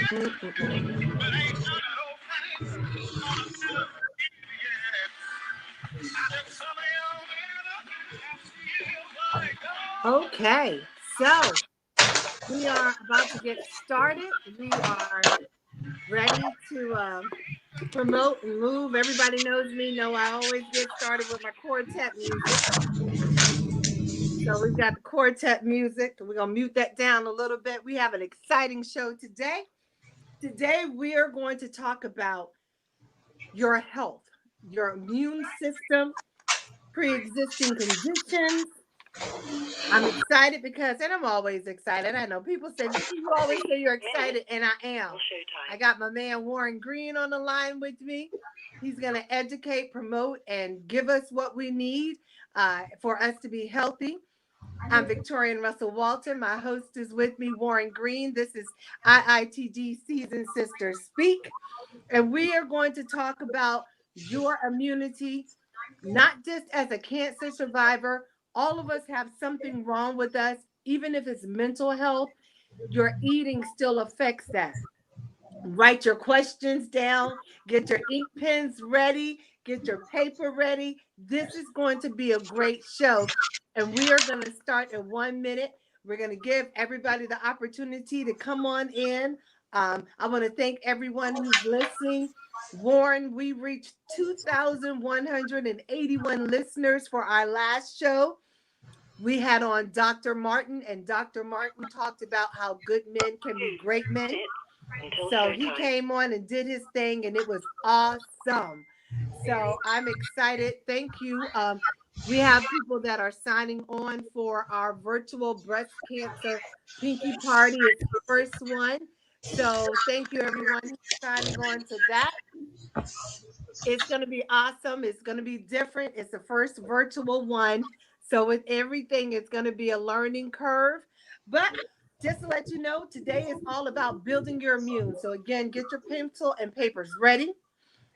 Okay, so we are about to get started. We are ready to promote and move. Everybody knows me. Know I always get started with my quartet music. So we've got the quartet music. We're gonna mute that down a little bit. We have an exciting show today. Today we are going to talk about your health, your immune system, pre-existing conditions. I'm excited because, and I'm always excited. I know people say, Vicky, you always say you're excited, and I am. I got my man Warren Green on the line with me. He's going to educate, promote, and give us what we need for us to be healthy. I'm Victorianne Russell Walton. My host is with me, Warren Green. This is IITG Season Sisters Speak. And we are going to talk about your immunity, not just as a cancer survivor. All of us have something wrong with us, even if it's mental health. Your eating still affects that. Write your questions down, get your ink pens ready, get your paper ready. This is going to be a great show. And we are going to start in 1 minute. We're going to give everybody the opportunity to come on in. I want to thank everyone who's listening. Warren, we reached 2,181 listeners for our last show. We had on Dr. Martin, and Dr. Martin talked about how good men can be great men. So he came on and did his thing, and it was awesome. So I'm excited. Thank you. We have people that are signing on for our virtual breast cancer pinky party. It's the first one. So thank you, everyone who's signing on to that. It's going to be awesome. It's going to be different. It's the first virtual one. So with everything, it's going to be a learning curve. But just to let you know, today is all about building your immune. So again, get your pencil and papers ready.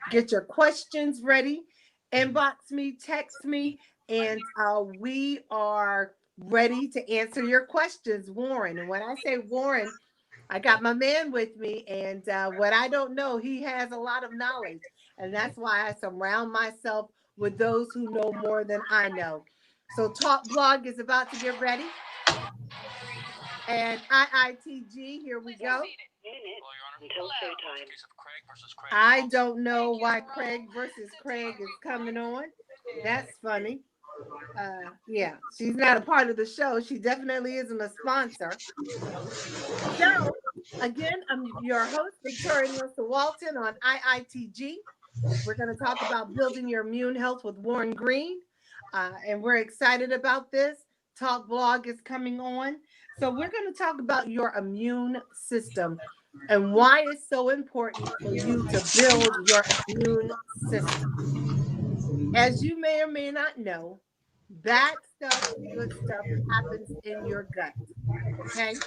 Get your questions ready. Inbox me, text me, and we are ready to answer your questions, Warren. And when I say Warren, I got my man with me, and what I don't know, he has a lot of knowledge. And that's why I surround myself with those who know more than I know. So Talk Blog is about to get ready. And IITG, here we go. Until showtime. I don't know why Craig versus Craig is coming on. That's funny. Yeah, she's not a part of the show. She definitely isn't a sponsor. So, again, I'm your host, Victorianne Russell Walton on IITG. We're going to talk about building your immune health with Warren Green. And we're excited about this. Talk Blog is coming on. So we're going to talk about your immune system and why it's so important for you to build your immune system. As you may or may not know, bad stuff and good stuff happens in your gut. Okay?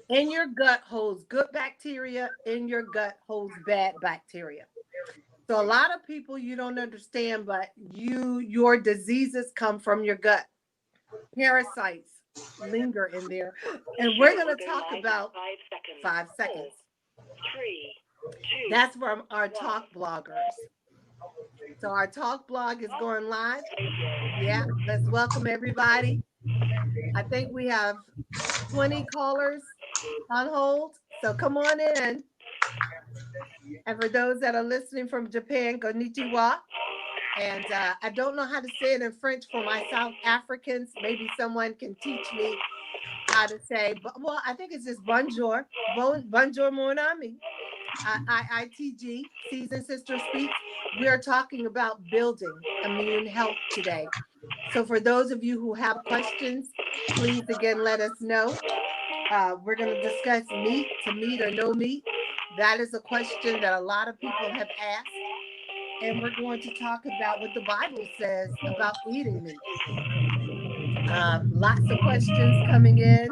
In your gut holds good bacteria, in your gut holds bad bacteria. So a lot of people you don't understand, but your diseases come from your gut. Parasites linger in there. And we're going to talk about 5 seconds. 3, 2. That's from our talk bloggers. So our talk blog is going live. Yeah, let's welcome everybody. I think we have 20 callers on hold. So come on in. And for those that are listening from Japan, konnichiwa. And I don't know how to say it in French for my South Africans. Maybe someone can teach me how to say, well, I think it's just bonjour. Bonjour, mon ami. IITG, Season Sister Speaks. We are talking about building immune health today. So for those of you who have questions, please again let us know. We're going to discuss meat, to meat or no meat. That is a question that a lot of people have asked. And we're going to talk about what the Bible says about eating meat. Lots of questions coming in.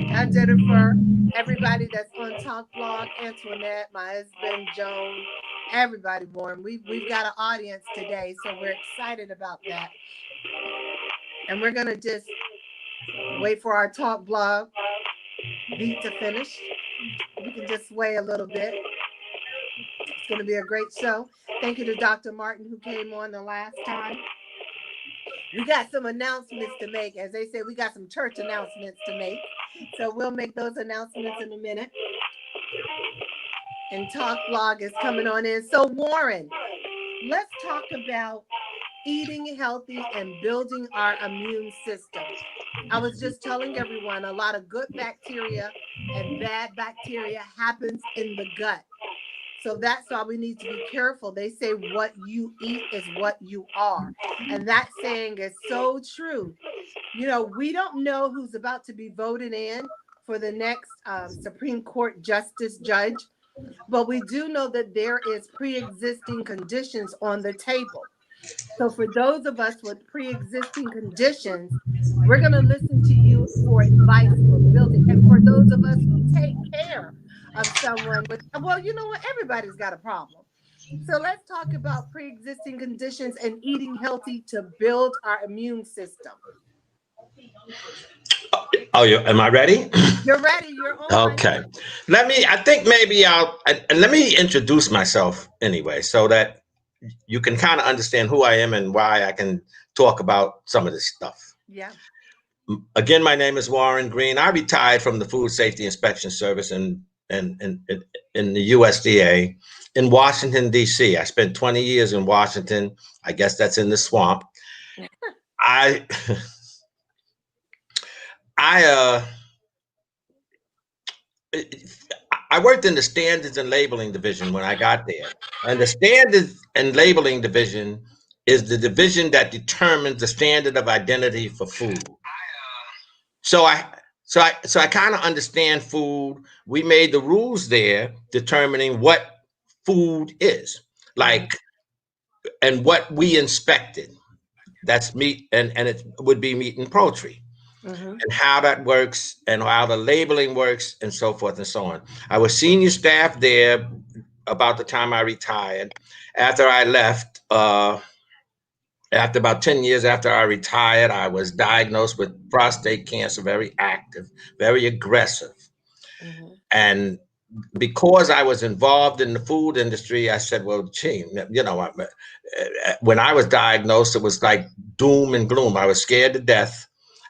Hi, Jennifer. Everybody that's on Talk Blog, Antoinette, my husband, Joan, everybody, Warren. We've got an audience today, so we're excited about that. And we're going to just wait for our Talk Blog beat to finish. We can just sway a little bit. It's going to be a great show. Thank you to Dr. Martin who came on the last time. We got some announcements to make. As they say, we got some church announcements to make. So we'll make those announcements in a minute. And Talk Blog is coming on in. So Warren, let's talk about eating healthy and building our immune system. I was just telling everyone a lot of good bacteria and bad bacteria happens in the gut. So that's why we need to be careful. They say what you eat is what you are. And that saying is so true. You know, we don't know who's about to be voted in for the next Supreme Court Justice Judge, but we do know that there is pre-existing conditions on the table. So for those of us with pre-existing conditions, we're going to listen to you for advice for building. And for those of us who take care of someone with, well, you know what? Everybody's got a problem. So let's talk about pre-existing conditions and eating healthy to build our immune system. Oh, am I ready? You're ready. You're on. Okay. Let me introduce myself anyway, so that you can kind of understand who I am and why I can talk about some of this stuff. Yeah. Again, my name is Warren Green. I retired from the Food Safety Inspection Service in the USDA in Washington, D.C. I spent 20 years in Washington. I guess that's in the swamp. I worked in the Standards and Labeling Division when I got there. And the Standards and Labeling Division is the division that determines the standard of identity for food. So I kind of understand food. We made the rules there determining what food is, like, and what we inspected. That's meat, and it would be meat and poultry. And how that works and how the labeling works and so forth and so on. I was senior staff there about the time I retired. After I left, after about 10 years after I retired, I was diagnosed with prostate cancer, very active, very aggressive. And because I was involved in the food industry, I said, well, gee, you know, when I was diagnosed, it was like doom and gloom. I was scared to death.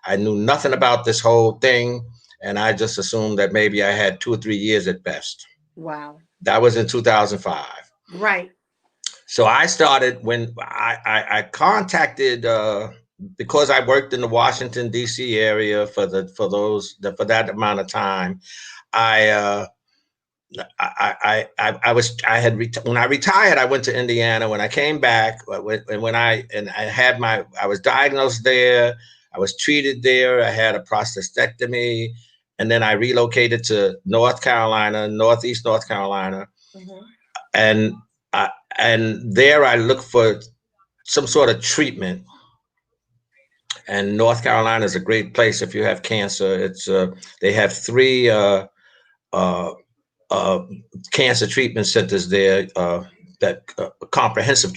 I knew nothing about this whole thing, and I just assumed that maybe I had 2 or 3 years at best. Wow. That was in 2005. Right. So I started when I contacted, because I worked in the Washington, D.C. area for that amount of time. When I retired, I went to Indiana. When I came back, I was diagnosed there. I was treated there. I had a prostatectomy, and then I relocated to Northeast North Carolina, and there I looked for some sort of treatment. And North Carolina is a great place if you have cancer. It's they have 3 cancer treatment centers there, comprehensive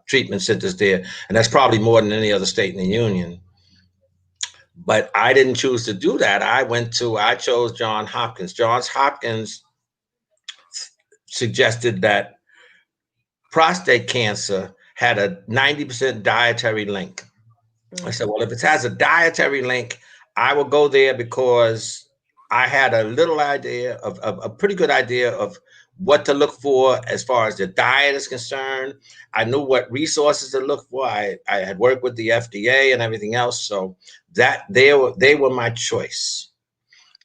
treatment centers there, and that's probably more than any other state in the union. But I didn't choose to do that. I chose Johns Hopkins. Johns Hopkins suggested that prostate cancer had a 90% dietary link. I said, well, if it has a dietary link, I will go there, because I had a little idea of a pretty good idea of what to look for as far as the diet is concerned. I knew what resources to look for. I had worked with the FDA and everything else, so that they were my choice.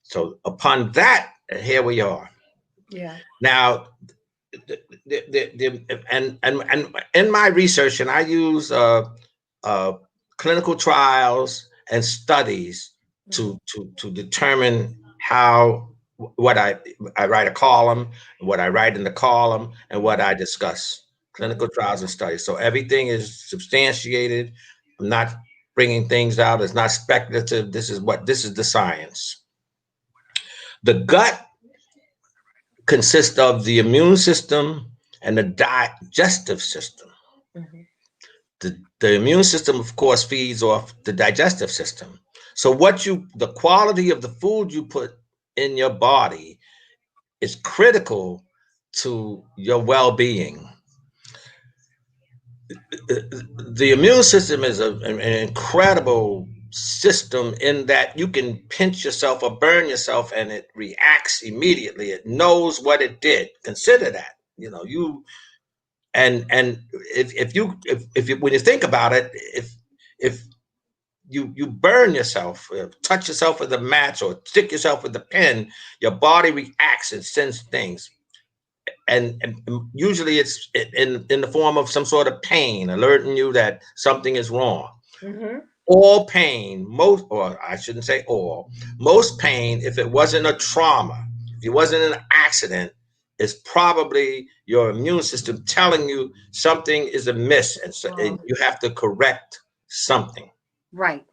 So upon that, here we are. Yeah. Now, and in my research, and I use clinical trials and studies to determine what I write a column, what I write in the column, and what I discuss. Clinical trials and studies. So everything is substantiated. I'm not bringing things out. It's not speculative. This is the science. The gut consists of the immune system and the digestive system. The immune system, of course, feeds off the digestive system. So the quality of the food you put in your body is critical to your well-being. The immune system is an incredible system in that you can pinch yourself or burn yourself and it reacts immediately. It knows what it did. Consider that. You know, you and if you when you think about it, if you burn yourself, touch yourself with a match or stick yourself with a pen, your body reacts and sends things. And usually it's in the form of some sort of pain, alerting you that something is wrong. Mm-hmm. All pain, most, or I shouldn't say all, most pain, if it wasn't a trauma, if it wasn't an accident, is probably your immune system telling you something is amiss, and so and you have to correct something. Right.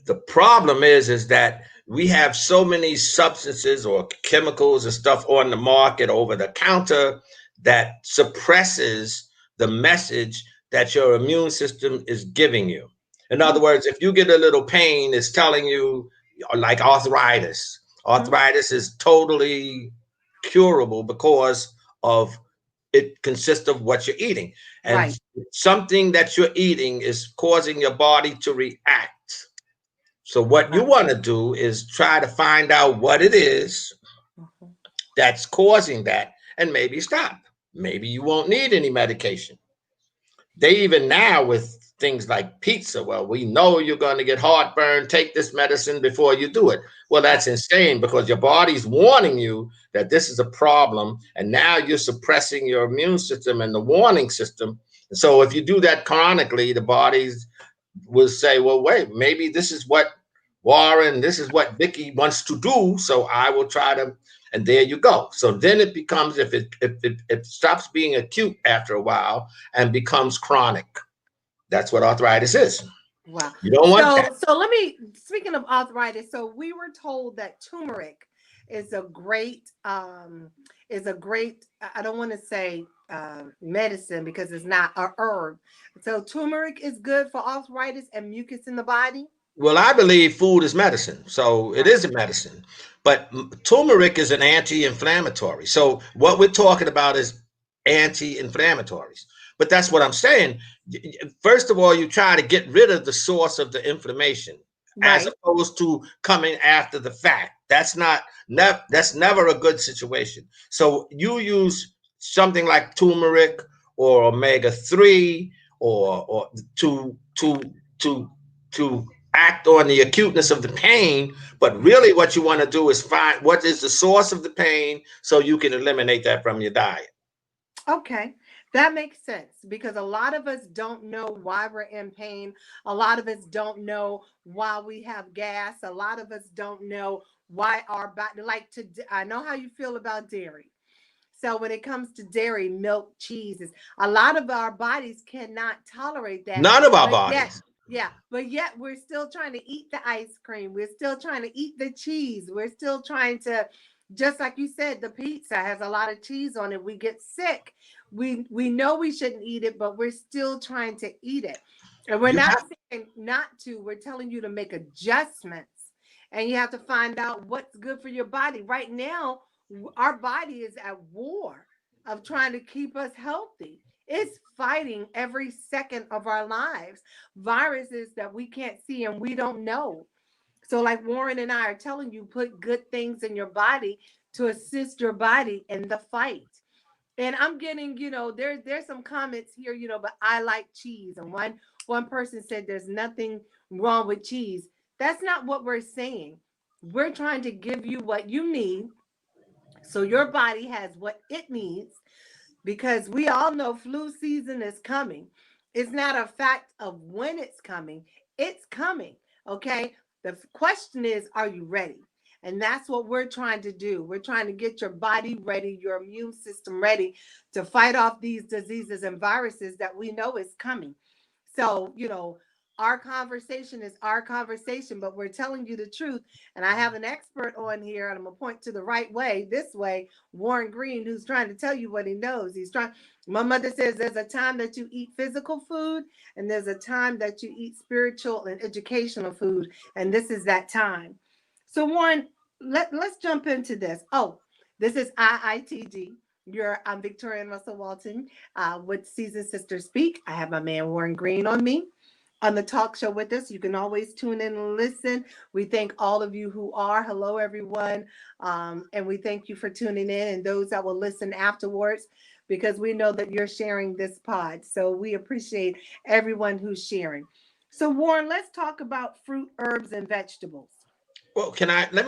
The problem is that we have so many substances or chemicals and stuff on the market over the counter that suppresses the message that your immune system is giving you. In other words, if you get a little pain, it's telling you, like arthritis. Arthritis is totally curable because of it consists of what you're eating. And Right. something that you're eating is causing your body to react. So what you want to do is try to find out what it is that's causing that and maybe stop. Maybe you won't need any medication. They even now with things like pizza, well, we know you're going to get heartburn, take this medicine before you do it. Well, that's insane because your body's warning you that this is a problem. And now you're suppressing your immune system and the warning system. So if you do that chronically, the body's will say, well, wait, maybe this is what Warren, this is what Vicky wants to do. So I will try to, and there you go. So then it becomes, if it stops being acute after a while and becomes chronic. That's what arthritis is. Wow. You don't want that. So let me, speaking of arthritis, so we were told that turmeric is a great, I don't want to say medicine because it's not a herb. So turmeric is good for arthritis and mucus in the body. Well, I believe food is medicine, so it Right. is a medicine. But turmeric is an anti-inflammatory. So what we're talking about is anti-inflammatories. But that's what I'm saying. First of all, you try to get rid of the source of the inflammation, as Right. opposed to coming after the fact. That's never a good situation. So you use something like turmeric or omega-3 or to act on the acuteness of the pain, but really what you want to do is find what is the source of the pain so you can eliminate that from your diet. Okay. That makes sense because a lot of us don't know why we're in pain. A lot of us don't know why we have gas. A lot of us don't know why our body, I know how you feel about dairy. So when it comes to dairy, milk, cheeses, a lot of our bodies cannot tolerate that. None of our But yet, bodies. yeah, but yet we're still trying to eat the ice cream. We're still trying to eat the cheese. We're still trying to, just like you said, the pizza has a lot of cheese on it. We get sick. We know we shouldn't eat it, but we're still trying to eat it. And we're You not have saying not to. We're telling you to make adjustments. And you have to find out what's good for your body. Right now, our body is at war of trying to keep us healthy. It's fighting every second of our lives. Viruses that we can't see and we don't know. So, like Warren and I are telling you, put good things in your body to assist your body in the fight. And I'm getting, there's some comments here, but I like cheese. And one person said there's nothing wrong with cheese. That's not what we're saying. We're trying to give you what you need so your body has what it needs because we all know flu season is coming. It's not a fact of when it's coming, it's coming. Okay. The question is, are you ready? And that's what we're trying to do. We're trying to get your body ready, your immune system ready to fight off these diseases and viruses that we know is coming. So, our conversation is our conversation, but we're telling you the truth. And I have an expert on here, and I'm going to point to the right way, this way, Warren Green, who's trying to tell you what he knows. My mother says there's a time that you eat physical food, and there's a time that you eat spiritual and educational food. And this is that time. So, Warren, let's jump into this. Oh, This is IITG. I'm Victorianne Russell Walton with Seasoned Sisters Speak. I have my man Warren Green on me on the talk show with us. You can always tune in and listen. We thank all of you who are. Hello, everyone. And we thank you for tuning in and those that will listen afterwards because we know that you're sharing this pod. So we appreciate everyone who's sharing. So Warren, let's talk about fruit, herbs, and vegetables. Well, let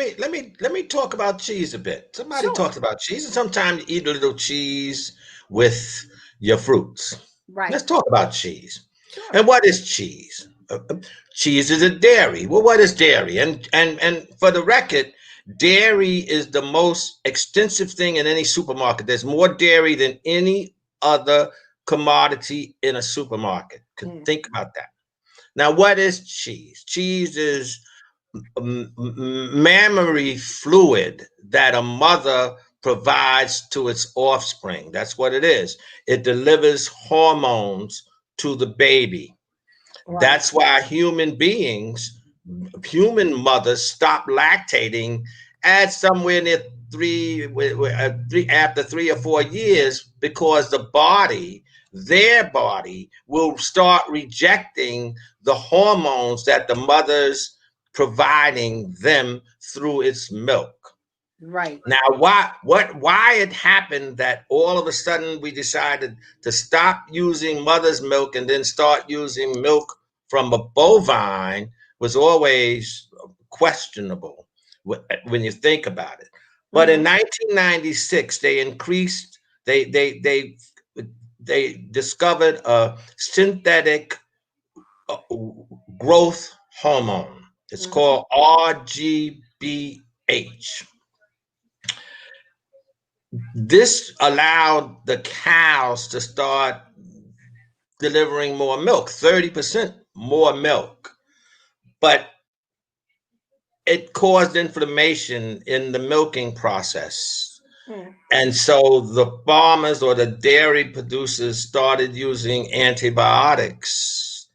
me talk about cheese a bit. Somebody Sure. talks about cheese, and sometimes you eat a little cheese with your fruits. Right. Let's talk about cheese. Sure. And what is cheese? Cheese is a dairy. Well, what is dairy? And for the record, dairy is the most extensive thing in any supermarket. There's more dairy than any other commodity in a supermarket. Think about that. Now, what is cheese? Cheese is mammary fluid that a mother provides to its offspring. That's what it is. It delivers hormones to the baby. Right. That's why human mothers stop lactating at somewhere near after 3 or 4 years, because their body will start rejecting the hormones that the mother's providing them through its milk. Right. Now, why it happened that all of a sudden we decided to stop using mother's milk and then start using milk from a bovine was always questionable when you think about it. But in 1996, they discovered a synthetic growth hormone. It's called RGBH. This allowed the cows to start delivering more milk, 30% more milk. But it caused inflammation in the milking process. And so the farmers or the dairy producers started using antibiotics,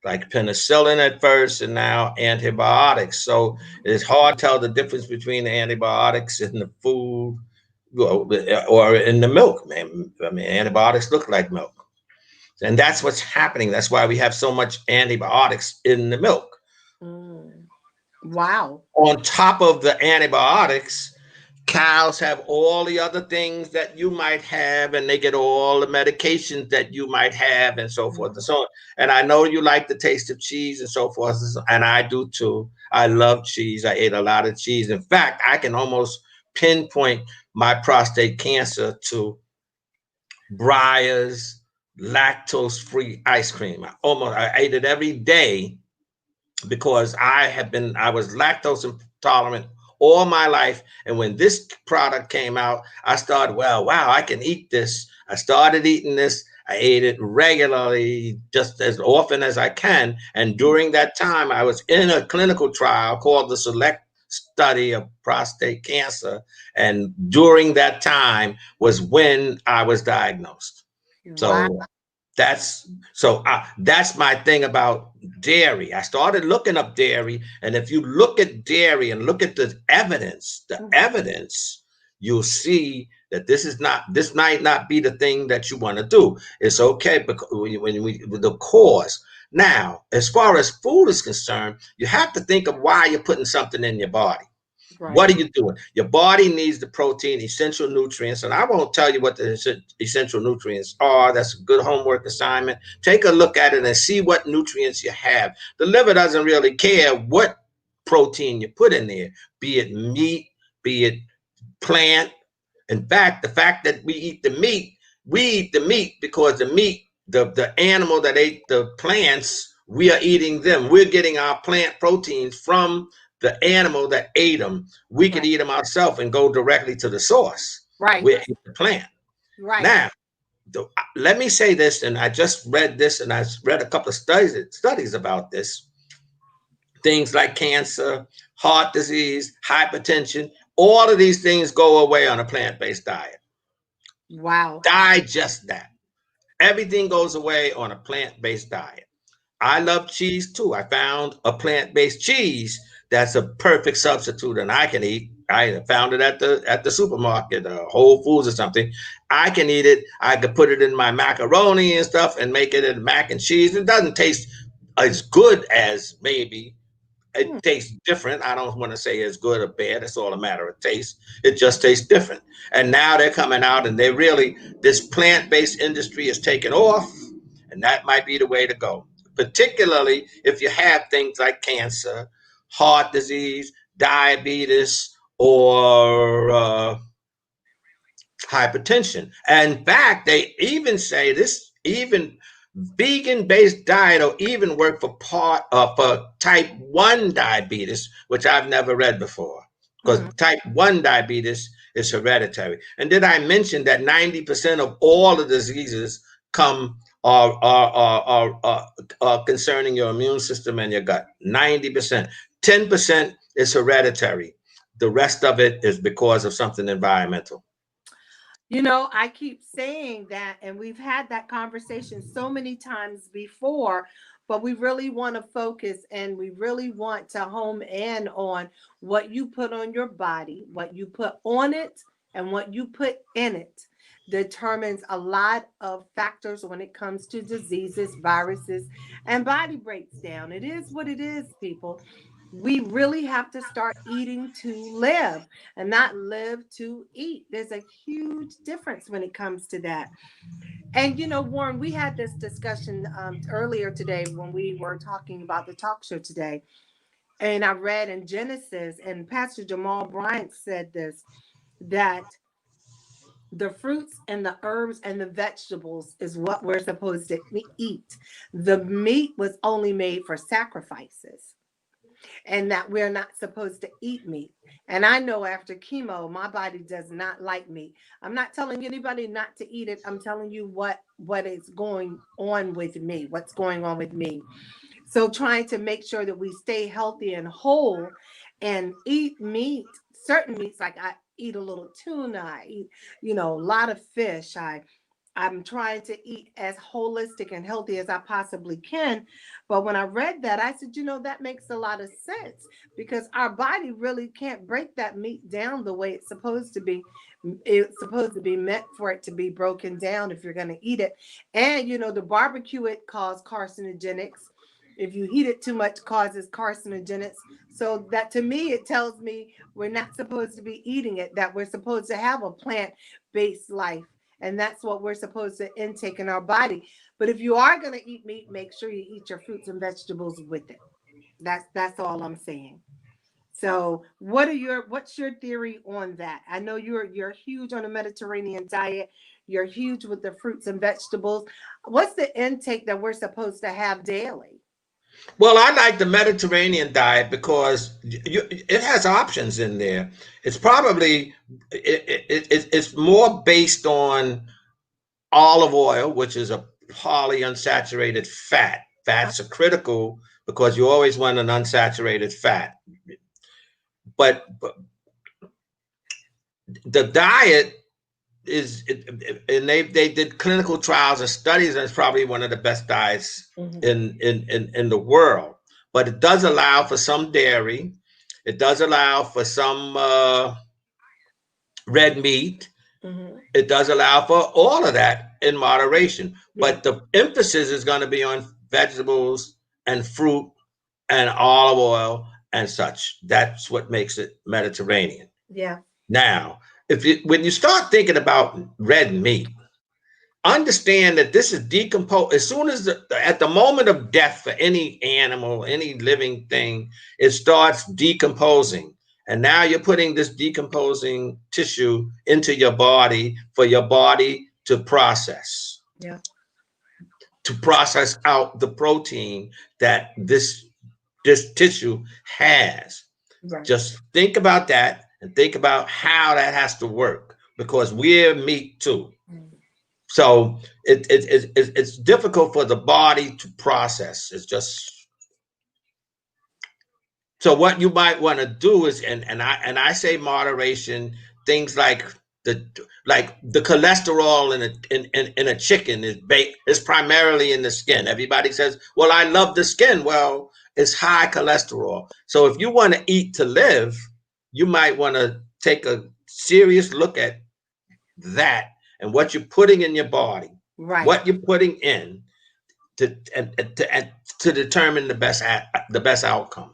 like penicillin at first, and now antibiotics. So it's hard to tell the difference between the antibiotics in the food or in the milk, man. I mean, antibiotics look like milk. And that's what's happening. That's why we have so much antibiotics in the milk. Wow. On top of the antibiotics, cows have all the other things that you might have, and they get all the medications that you might have, and so forth and so on. And I know you like the taste of cheese and so forth, and I do too. I love cheese. I ate a lot of cheese. In fact, I can almost pinpoint my prostate cancer to Breyer's lactose-free ice cream. I ate it every day because I was lactose intolerant all my life. And when this product came out, I started, wow, I can eat this. I started eating this. I ate it regularly, just as often as I can. And during that time, I was in a clinical trial called the Select Study of Prostate Cancer. And during that time was when I was diagnosed. So Wow. that's my thing about dairy. I started looking up dairy, and if you look at dairy and look at the evidence, you'll see that this might not be the thing that you want to do. It's okay because with the cause. Now, as far as food is concerned, you have to think of why you're putting something in your body. Right. What are you doing? Your body needs the protein, essential nutrients, and I won't tell you what the essential nutrients are. That's a good homework assignment. Take a look at it and see what nutrients you have. The liver doesn't really care what protein you put in there, be it meat, be it plant. In fact, the fact that we eat the meat because the animal that ate the plants, we are eating them. We're getting our plant proteins from the animal that ate them. We could eat them ourselves and go directly to the source. Right. We eat the plant. Right. Now, let me say this, and I just read this, and I read a couple of studies about this. Things like cancer, heart disease, hypertension, all of these things go away on a plant-based diet. Wow. Digest that. Everything goes away on a plant-based diet. I love cheese too. I found a plant-based cheese that's a perfect substitute, and I can eat I found it at the supermarket, Whole Foods or something. I can eat it. I could put it in my macaroni and stuff and make it in mac and cheese. It doesn't taste as good as maybe. It tastes different. I don't want to say it's good or bad. It's all a matter of taste. It just tastes different. And now they're coming out and they really, this plant-based industry is taking off, and that might be the way to go. Particularly if you have things like cancer, heart disease, diabetes, or hypertension. And in fact, they even say this, even vegan-based diet will even work for type 1 diabetes, which I've never read before, because type 1 diabetes is hereditary. And did I mention that 90% of all the diseases come are concerning your immune system and your gut? 90%. 10% is hereditary. The rest of it is because of something environmental. You know, I keep saying that, and we've had that conversation so many times before, but we really want to focus and we really want to home in on what you put on your body, what you put on it, and what you put in it determines a lot of factors when it comes to diseases, viruses, and body breaks down. It is what it is, people. We really have to start eating to live and not live to eat. There's a huge difference when it comes to that. And, you know, Warren, we had this discussion earlier today when we were talking about the talk show today. And I read in Genesis, and Pastor Jamal Bryant said this, that the fruits and the herbs and the vegetables is what we're supposed to eat. The meat was only made for sacrifices, and that we're not supposed to eat meat. And I know after chemo, my body does not like meat. I'm not telling anybody not to eat it. I'm telling you what is going on with me, what's going on with me. So trying to make sure that we stay healthy and whole and eat meat, certain meats, like I eat a little tuna, I eat, you know, a lot of fish. I'm trying to eat as holistic and healthy as I possibly can. But when I read that, I said, you know, that makes a lot of sense because our body really can't break that meat down the way it's supposed to be. It's supposed to be meant for it to be broken down if you're going to eat it. And, you know, to barbecue it causes carcinogenics. If you heat it too much, causes carcinogenics. So that, to me, it tells me we're not supposed to be eating it, that we're supposed to have a plant-based life. And that's what we're supposed to intake in our body. But if you are going to eat meat, make sure you eat your fruits and vegetables with it. That's all I'm saying. So what's your theory on that? I know you're huge on the Mediterranean diet. You're huge with the fruits and vegetables. What's the intake that we're supposed to have daily? Well, I like the Mediterranean diet because it has options in there. It's probably it's more based on olive oil, which is a polyunsaturated fat. Fats are critical because you always want an unsaturated fat. But the diet is, and they did clinical trials and studies, and it's probably one of the best diets in the world. But it does allow for some dairy. It does allow for some red meat. It does allow for all of that in moderation. But the emphasis is going to be on vegetables and fruit and olive oil and such. That's what makes it Mediterranean. Yeah. Now, when you start thinking about red meat, understand that this is decomposed as soon as at the moment of death for any animal, any living thing, it starts decomposing. And now you're putting this decomposing tissue into your body for your body to process. Yeah. To process out the protein that this tissue has. Right. Just think about that and think about how that has to work, because we're meat too. So it's difficult for the body to process. It's just, so what you might want to do is, and I say moderation, things like the cholesterol in a chicken is primarily in the skin. Everybody says, well, I love the skin. Well, it's high cholesterol. So if you want to eat to live, you might want to take a serious look at that and what you're putting in your body, Right. what you're putting in to determine the best outcome.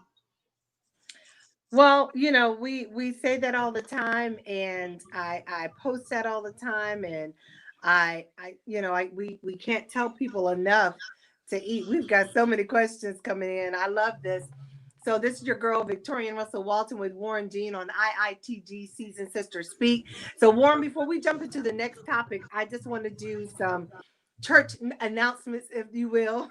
Well, we say that all the time, and I post that all the time, and we can't tell people enough to eat. We've got so many questions coming in. I love this. So this is your girl Victorianne Russell Walton with Warren Jean on IITG Season Sister Speak. So Warren, before we jump into the next topic, I just want to do some church announcements, if you will.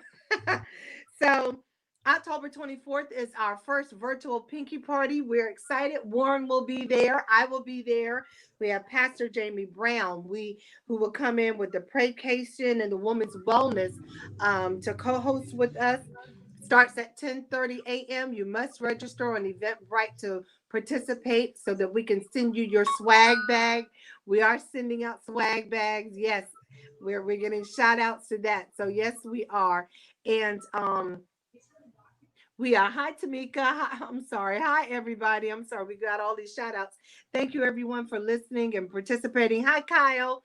So October 24th is our first virtual Pinky Party. We're excited. Warren will be there. I will be there. We have Pastor Jamie Brown, who will come in with the Playcation and the Woman's Wellness to co-host with us. Starts at 10:30 a.m. You must register on Eventbrite to participate so that we can send you your swag bag. We are sending out swag bags. Yes, we're getting shout outs to that. So yes, we are. And we are. Hi, Tamika. Hi, I'm sorry. Hi, everybody. I'm sorry. We got all these shout outs. Thank you, everyone, for listening and participating. Hi, Kyle.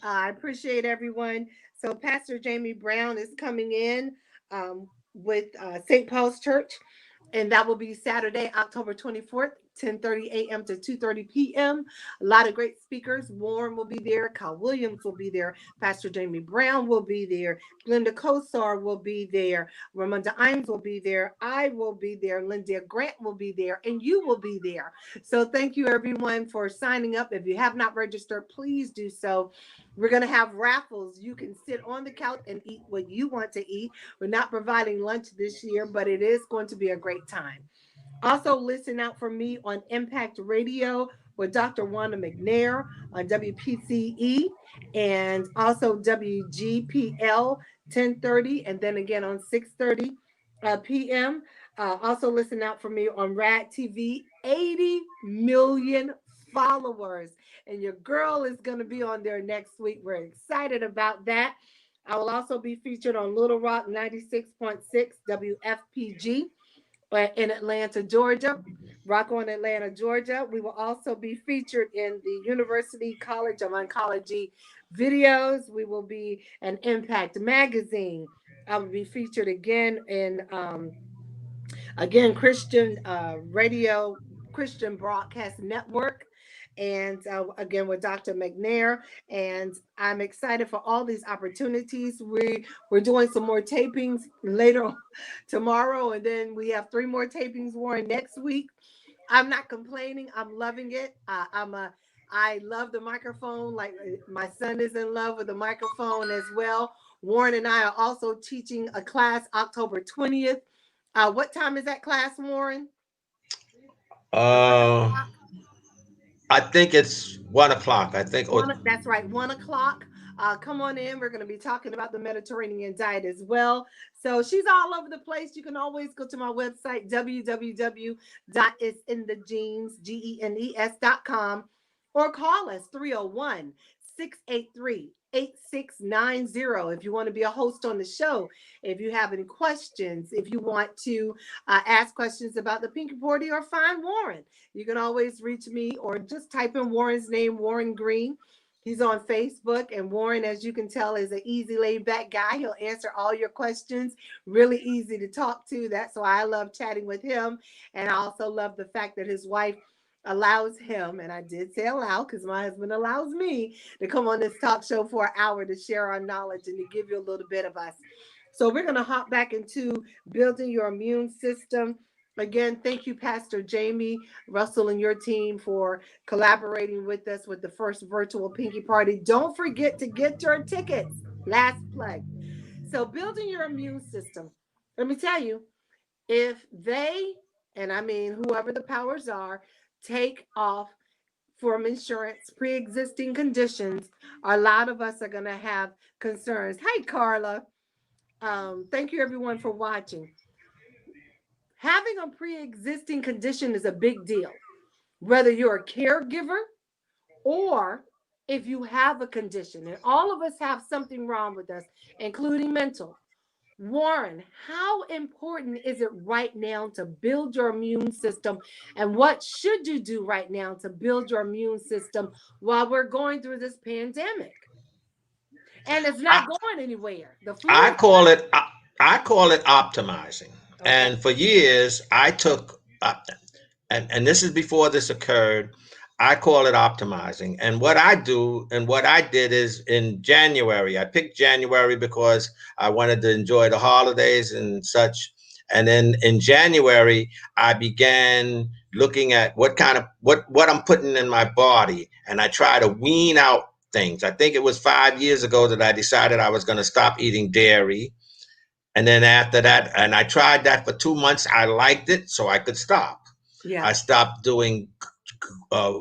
I appreciate everyone. So, Pastor Jamie Brown is coming in with St. Paul's Church, and that will be Saturday, October 24th. 10:30 a.m. to 2:30 p.m. A lot of great speakers. Warren will be there. Kyle Williams will be there. Pastor Jamie Brown will be there. Glenda Kosar will be there. Ramonda Imes will be there. I will be there. Linda Grant will be there. And you will be there. So thank you, everyone, for signing up. If you have not registered, please do so. We're going to have raffles. You can sit on the couch and eat what you want to eat. We're not providing lunch this year, but it is going to be a great time. Also, listen out for me on Impact Radio with Dr. Wanda McNair on WPCE and also WGPL 1030 and then again on 6:30 p.m. Also, listen out for me on Rad TV, 80 million followers. And your girl is going to be on there next week. We're excited about that. I will also be featured on Little Rock 96.6 WFPG in Atlanta, Georgia. Rock on Atlanta, Georgia. We will also be featured in the University College of Oncology videos. We will be an Impact magazine. I will be featured again in Christian radio, Christian Broadcast Network. And again, with Dr. McNair. And I'm excited for all these opportunities. We're doing some more tapings later tomorrow. And then we have 3 more tapings, Warren, next week. I'm not complaining. I'm loving it. I love the microphone. Like my son is in love with the microphone as well. Warren and I are also teaching a class October 20th. What time is that class, Warren? Uh, I think it's 1 o'clock. I think. That's right, 1 o'clock. Come on in. We're going to be talking about the Mediterranean diet as well. So she's all over the place. You can always go to my website, www.itsinthegenes.com, or call us 301 683 8690 if you want to be a host on the show. If you have any questions, if you want to ask questions about the Pinky Party or find Warren, you can always reach me or just type in Warren's name, Warren Green. He's on Facebook, and Warren, as you can tell, is an easy, laid-back guy. He'll answer all your questions, really easy to talk to. That's why I love chatting with him, and I also love the fact that his wife allows him, and I did say allow because my husband allows me to come on this talk show for an hour to share our knowledge and to give you a little bit of us. So we're going to hop back into building your immune system. Again, thank you, Pastor Jamie Russell and your team for collaborating with us with the first virtual Pinky Party. Don't forget to get your tickets. Last plug. So building your immune system. Let me tell you, if they, and I mean whoever the powers are, take off from insurance pre-existing conditions, a lot of us are going to have concerns. Hey, Carla. Thank you, everyone, for watching. Having a pre-existing condition is a big deal, whether you're a caregiver or if you have a condition. And all of us have something wrong with us, including mental. Warren, how important is it right now to build your immune system? And what should you do right now to build your immune system while we're going through this pandemic? And it's I, not going anywhere. The flu I is call it I call it optimizing. okay. And for years, I took and this is before this occurred. I call it optimizing. And what I do and what I did is in January, I picked January because I wanted to enjoy the holidays and such. And then in January, I began looking at what I'm putting in my body, and I try to wean out things. I think it was 5 years ago that I decided I was going to stop eating dairy. And then after that, and I tried that for 2 months. I liked it, so I could stop. Yeah. I stopped doing uh,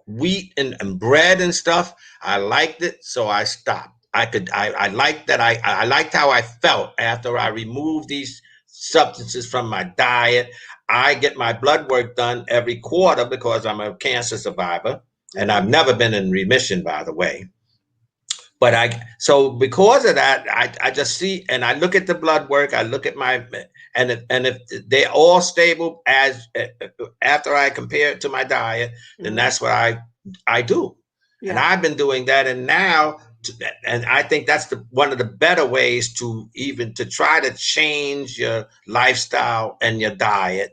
wheat and bread and stuff. I liked it, so I stopped. I liked that. I liked how I felt after I removed these substances from my diet. I get my blood work done every quarter because I'm a cancer survivor, and I've never been in remission, by the way. But so because of that, I just see and I look at the blood work. I look at my and if they're all stable as after I compare it to my diet, then that's what I do. Yeah. And I've been doing that, and now and I think that's one of the better ways to even to try to change your lifestyle and your diet.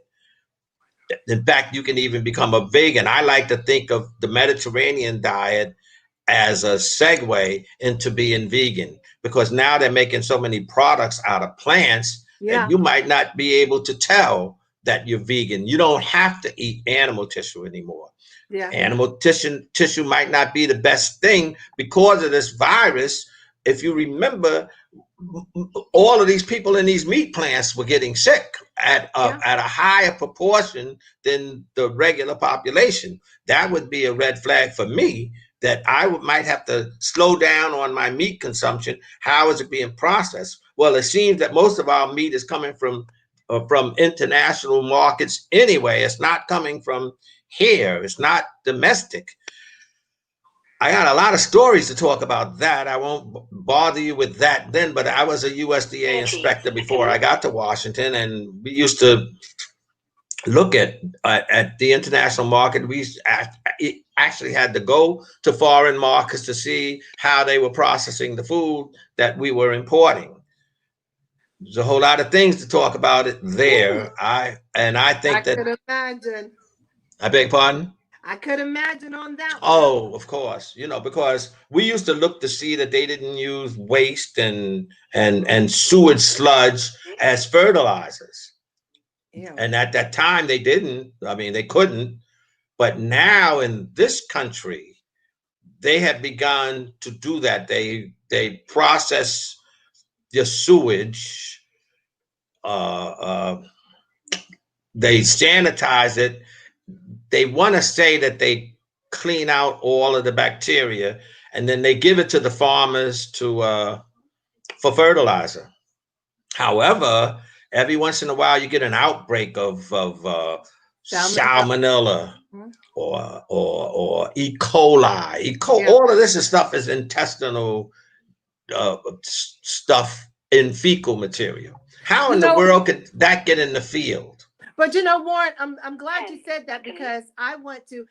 In fact, you can even become a vegan. I like to think of the Mediterranean diet as a segue into being vegan, because now they're making so many products out of plants that you might not be able to tell that you're vegan. You don't have to eat animal tissue anymore. Yeah. Animal tissue might not be the best thing because of this virus. If you remember, all of these people in these meat plants were getting sick at a higher proportion than the regular population. That would be a red flag for me, that might have to slow down on my meat consumption. How is it being processed? Well, it seems that most of our meat is coming from international markets anyway. It's not coming from here. It's not domestic. I got a lot of stories to talk about that. I won't bother you with that then, but I was a USDA inspector before I got to Washington, and we used to look at the international market. We actually had to go to foreign markets to see how they were processing the food that we were importing. There's a whole lot of things to talk about it there. I think that could imagine. I beg pardon? I could imagine on that one. Oh, of course. Because we used to look to see that they didn't use waste and sewage sludge as fertilizers. Ew. And at that time they didn't. I mean, they couldn't. But now in this country, they have begun to do that. They process the sewage. They sanitize it. They want to say that they clean out all of the bacteria, and then they give it to the farmers for fertilizer. However, every once in a while you get an outbreak of salmonella or E. coli. All of this stuff is intestinal stuff in fecal material. How in the world could that get in the field? But Warren, I'm glad you said that, because I want to.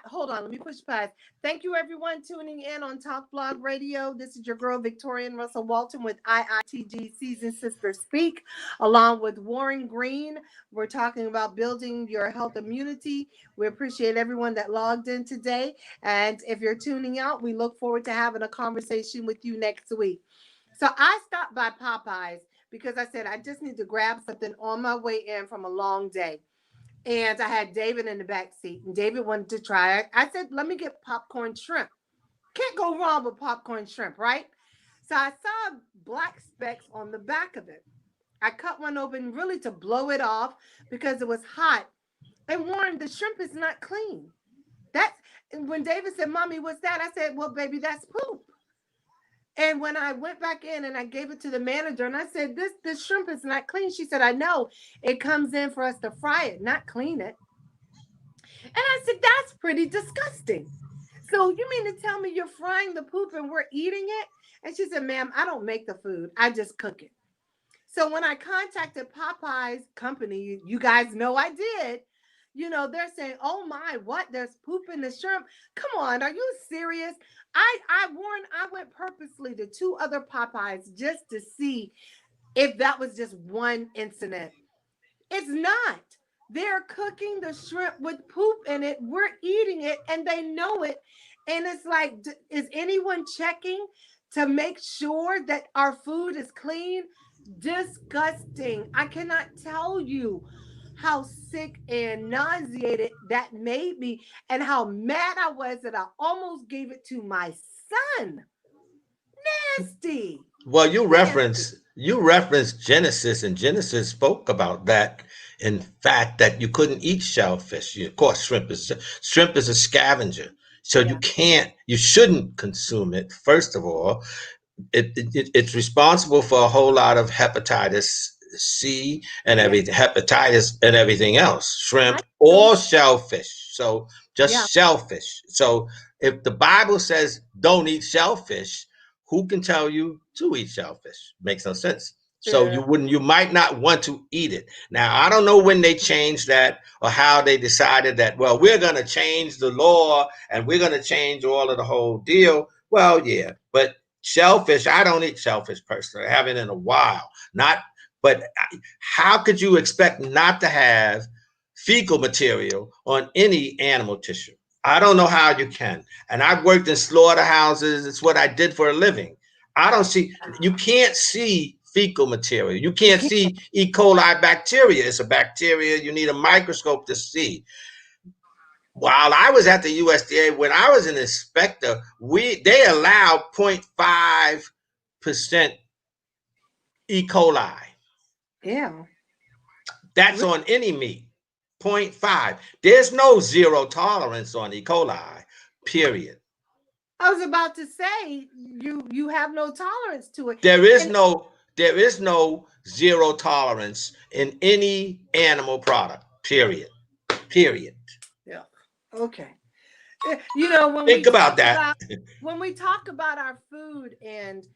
Hold on, let me push past. Thank you, everyone, tuning in on Talk Blog Radio. This is your girl, Victorianne Russell Walton, with IITG Season Sister Speak, along with Warren Green. We're talking about building your health immunity. We appreciate everyone that logged in today. And if you're tuning out, we look forward to having a conversation with you next week. So I stopped by Popeyes because I said I just need to grab something on my way in from a long day. And I had David in the back seat, and David wanted to try it. I said, let me get popcorn shrimp. Can't go wrong with popcorn shrimp, right? So I saw black specks on the back of it. I cut one open really to blow it off because it was hot. And Warren, the shrimp is not clean. When David said, Mommy, what's that? I said, well, baby, that's poop. And when I went back in and I gave it to the manager and I said, this shrimp is not clean. She said, I know. It comes in for us to fry it, not clean it. And I said, that's pretty disgusting. So you mean to tell me you're frying the poop and we're eating it? And she said, ma'am, I don't make the food. I just cook it. So when I contacted Popeye's company, you guys know I did, they're saying, oh my, what? There's poop in the shrimp. Come on, are you serious? I went purposely to two other Popeyes just to see if that was just one incident. It's not. They're cooking the shrimp with poop in it. We're eating it and they know it. And it's like, is anyone checking to make sure that our food is clean? Disgusting. I cannot tell you how sick and nauseated that made me and how mad I was that I almost gave it to my son. Nasty. Well, Nasty. you reference Genesis, and Genesis spoke about that. In fact, that you couldn't eat shellfish. Of course, shrimp is a scavenger, so Yeah. you shouldn't consume it. First of all, it's responsible for a whole lot of hepatitis C and Yeah. hepatitis and everything else. I Shrimp know. or shellfish. So Yeah. just shellfish. So if the Bible says don't eat shellfish, who can tell you to eat shellfish? Makes no sense. So Yeah. you might not want to eat it. Now, I don't know when they changed that or how they decided that, well, we're going to change the law and we're going to change all of the whole deal. Well, yeah, but shellfish, I don't eat shellfish personally. I haven't in a while. Not, but how could you expect not to have fecal material on any animal tissue? I don't know how you can. And I've worked in slaughterhouses. It's what I did for a living. I don't see, you can't see fecal material. You You can't can't. see E. coli bacteria. It's a bacteria you need a microscope to see. While I was at the USDA, when I was an inspector, they allowed 0.5% E. coli. Yeah. That's on any meat. 0.5. There's no zero tolerance on E. coli, period. I was about to say you have no tolerance to it. There is And no there is no zero tolerance in any animal product, period. Period. yeah. Okay. When Think about that. we talk about our food and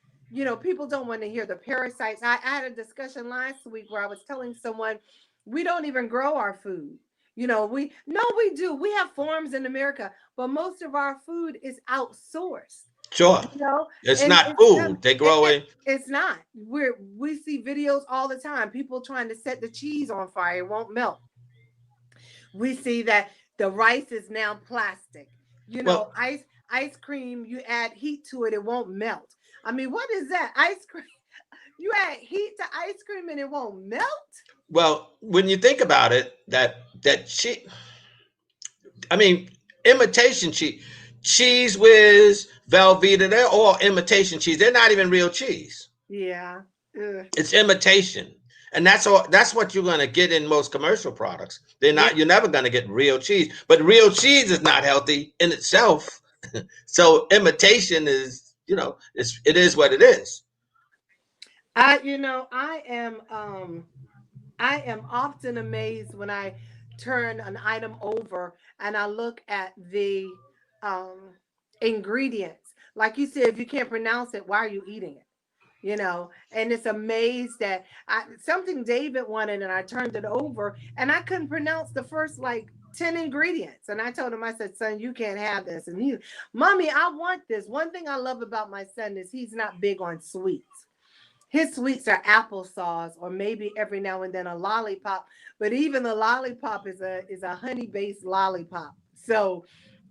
people don't want to hear the parasites. I had a discussion last week where I was telling someone we don't even grow our food. We do. We have farms in America, but most of our food is outsourced. Sure. You know, It's and not food. They grow it. it's not. We see videos all the time. People trying to set the cheese on fire, it won't melt. We see that the rice is now plastic. Well, Ice cream, you add heat to it, it won't melt. I mean, what is that? Ice cream, you add heat to ice cream and it won't melt? when you think about it, that cheese, I mean, imitation cheese, cheese whiz, Velveeta, they're all imitation cheese. They're not even real cheese. Yeah. Ugh. It's imitation. And that's all that's what you're gonna get in most commercial products. Yeah. You're never gonna get real cheese. But real cheese is not healthy in itself. So imitation is, it is what it is. I am often amazed when I turn an item over and I look at the um, ingredients. Like you said, if you can't pronounce it, why are you eating it? And it's amazed that something David wanted and I turned it over and I couldn't pronounce the first like 10 ingredients. And I told him, I said, son, you can't have this. And mommy, I want this. One thing I love about my son is he's not big on sweets. His sweets are applesauce or maybe every now and then a lollipop, but even the lollipop is a honey based lollipop. So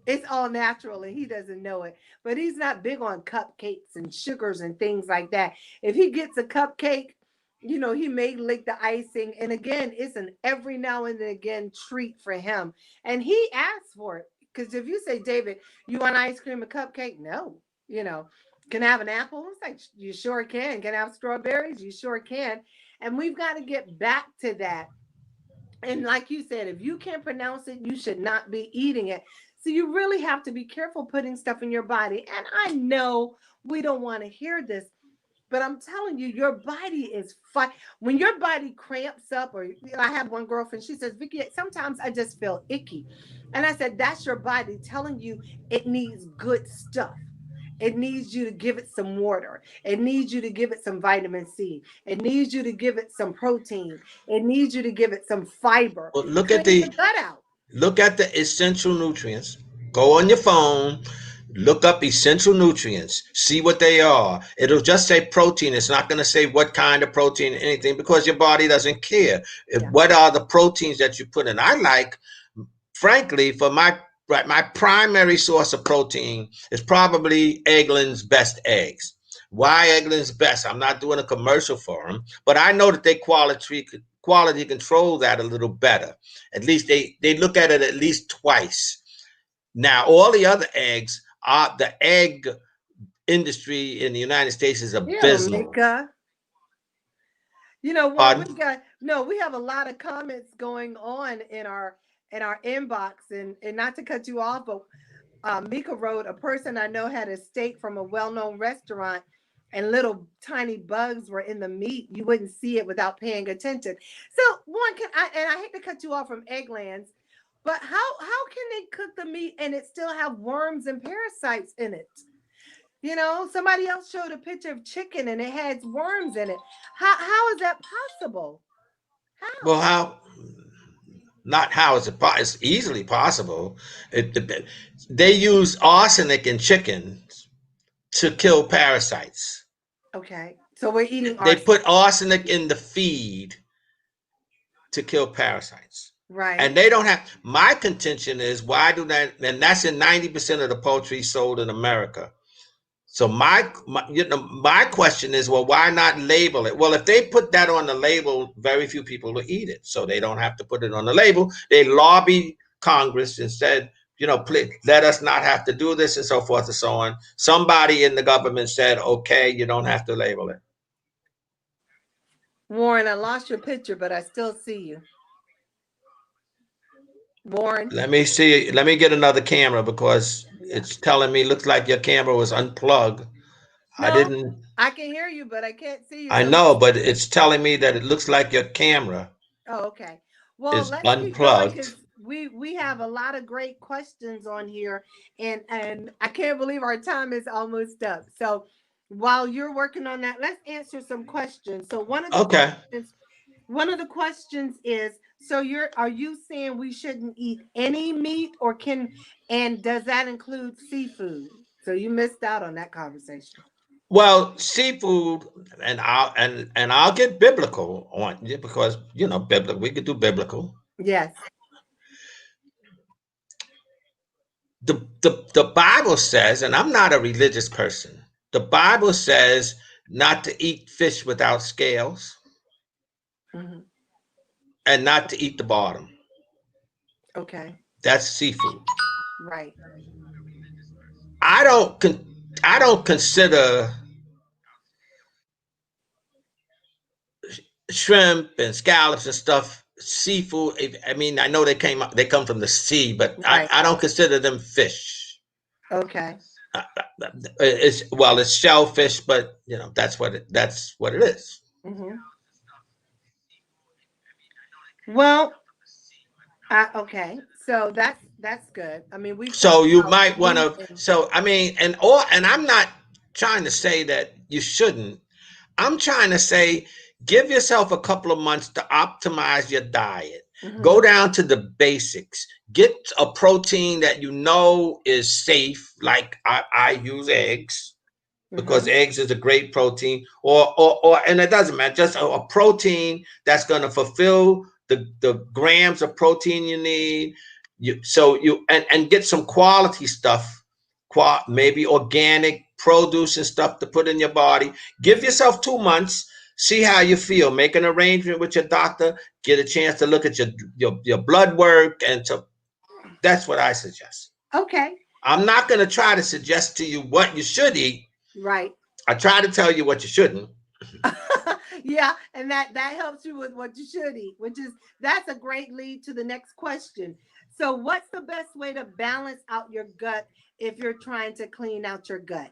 it's all natural and he doesn't know it. But he's not big on cupcakes and sugars and things like that. If he gets a cupcake, he may lick the icing. And again, it's an every now and again treat for him. And he asks for it. Because if you say, David, you want ice cream and cupcake? No. You know, can I have an apple? It's like, you sure can. Can I have strawberries? You sure can. And we've got to get back to that. And like you said, if you can't pronounce it, you should not be eating it. So you really have to be careful putting stuff in your body. And I know we don't want to hear this, but I'm telling you, your body is fine. When your body cramps up, or I have one girlfriend, she says, Vicki, sometimes I just feel icky. And I said, that's your body telling you it needs good stuff. It needs you to give it some water. It needs you to give it some vitamin C. It needs you to give it some protein. It needs you to give it some fiber. Well, look at Clean the the gut out. essential nutrients. Go on your phone, look up essential nutrients, see what they are. It'll just say protein. It's not going to say what kind of protein, anything, because your body doesn't care. Yeah. What are the proteins that you put in? I like, frankly, for my primary source of protein is probably Eggland's Best Eggs. Why Eggland's Best? I'm not doing a commercial for them, but I know that they quality control that a little better. At least they look at it at least twice. Now, all the other eggs are the egg industry in the United States is Yeah, abysmal. Warren, Pardon? we have a lot of comments going on in our inbox, and not to cut you off, but Mika wrote, a person I know had a steak from a well-known restaurant and little tiny bugs were in the meat. You wouldn't see it without paying attention. So and I hate to cut you off from Egglands, but how can they cook the meat and it still have worms and parasites in it? Somebody else showed a picture of chicken and it has worms in it. How is that possible? Well, How? how? Not how is it? It's easily possible. They use arsenic in chickens to kill parasites. Okay. So we're eating They arsenic. put arsenic in the feed to kill parasites. Right. And they don't have, my contention is, why do that? And that's in 90% of the poultry sold in America. So my question is, well, why not label it? Well, if they put that on the label, very few people will eat it. So they don't have to put it on the label. They lobby Congress and said, please let us not have to do this, and so forth and so on. Somebody in the government said, okay, you don't have to label it. Warren, I lost your picture, but I still see you. Warren. Let me see. Let me get another camera because Yeah. it's telling me, looks like your camera was unplugged. I No, didn't. I can hear you, but I can't see you. I So know, but it's telling me that it looks like your camera okay. Well, is let's keep going unplugged. because we have a lot of great questions on here, and I can't believe our time is almost up. So while you're working on that, let's answer some questions. So Okay. one of the questions is, so are you saying we shouldn't eat any meat, and does that include seafood? So you missed out on that conversation. Well, seafood, and I'll get biblical on it because biblical. We could do biblical. Yes. The Bible says, and I'm not a religious person. The Bible says not to eat fish without scales, Mm-hmm. and not to eat the bottom. Okay. That's seafood. Right. I don't. I don't consider shrimp and scallops and stuff seafood. I mean, I know they come from the sea, but Right. I don't consider them fish. Okay. It's shellfish, but that's what it is. Mm-hmm. Well, okay. So that's good. I mean, we've So talked you about might want meat to. and So I mean, and I'm not trying to say that you shouldn't. I'm trying to say, give yourself a couple of months to optimize your diet. mm-hmm. Go down to the basics. Get a protein that is safe. Like I use eggs because Mm-hmm. eggs is a great protein, and it doesn't matter, just a protein that's going to fulfill the grams of protein you need. And get some quality stuff, maybe organic produce and stuff to put in your body. Give yourself 2 months, see how you feel. Make an arrangement with your doctor. Get a chance to look at your blood work, that's what I suggest. Okay. I'm not going to try to suggest to you what you should eat. Right. I try to tell you what you shouldn't. Yeah, and that helps you with what you should eat, that's a great lead to the next question. So what's the best way to balance out your gut if you're trying to clean out your gut?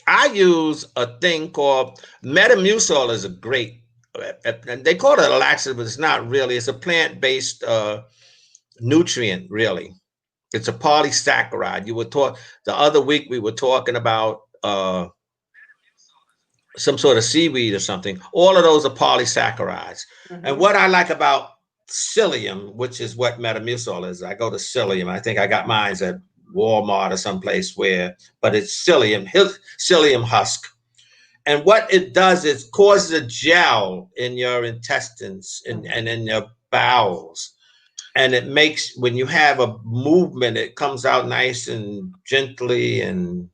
I use a thing called Metamucil is a great, and they call it a laxative, but it's not really. It's a plant-based nutrient, really. It's a polysaccharide. You were taught the other week, we were talking about some sort of seaweed or something. All of those are polysaccharides. And what I like about psyllium, which is what Metamucil is, I go to psyllium. I think I got mine at Walmart or someplace where, but it's psyllium husk. And what it does is causes a gel in your intestines and in your bowels. And it makes, when you have a movement, it comes out nice and gently. And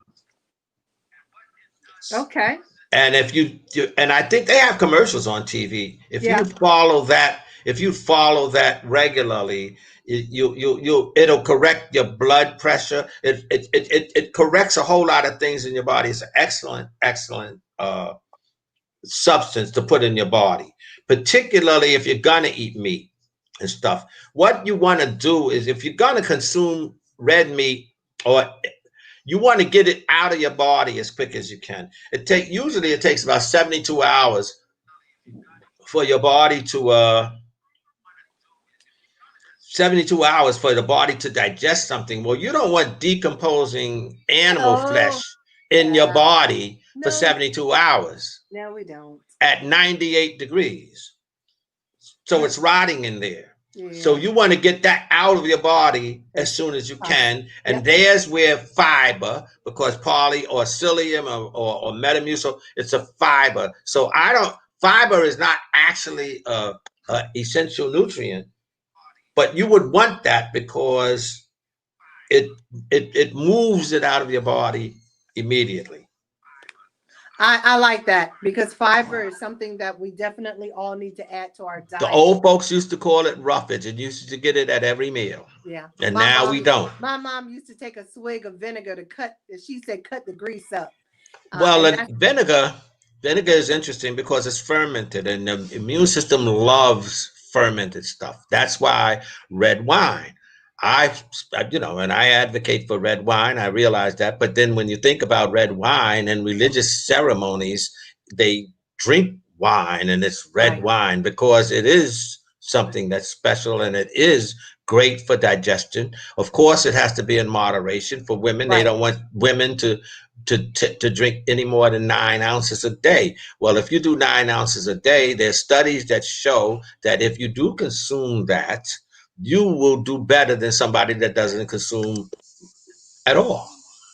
okay. and if you and I think they have commercials on TV. If you follow that regularly, it'll correct your blood pressure. It corrects a whole lot of things in your body. It's an excellent substance to put in your body, particularly if you're gonna eat meat and stuff. What you want to do is, if you're gonna consume red meat, or you want to get it out of your body as quick as you can. Usually it takes about 72 hours for your body to 72 hours for the body to digest something. Well, you don't want decomposing animal flesh in your body for 72 hours. No, we don't. At 98 degrees. So it's rotting in there. So you want to get that out of your body as soon as you can. And there's where fiber, because poly or psyllium or Metamucil, it's a fiber. So fiber is not actually a essential nutrient, but you would want that because it moves it out of your body immediately. I like that, because fiber is something that we definitely all need to add to our diet. The old folks used to call it roughage, and used to get it at every meal. Yeah. And now we don't. My mom used to take a swig of vinegar to cut the grease up. Well, vinegar is interesting because it's fermented, and the immune system loves fermented stuff. That's why red wine. And I advocate for red wine. I realize that. But then when you think about red wine and religious ceremonies, they drink wine, and it's red wine because it is something that's special, and it is great for digestion. Of course, it has to be in moderation for women. They don't want women to drink any more than 9 ounces a day. Well, if you do 9 ounces a day, there's studies that show that if you do consume that, you will do better than somebody that doesn't consume at all.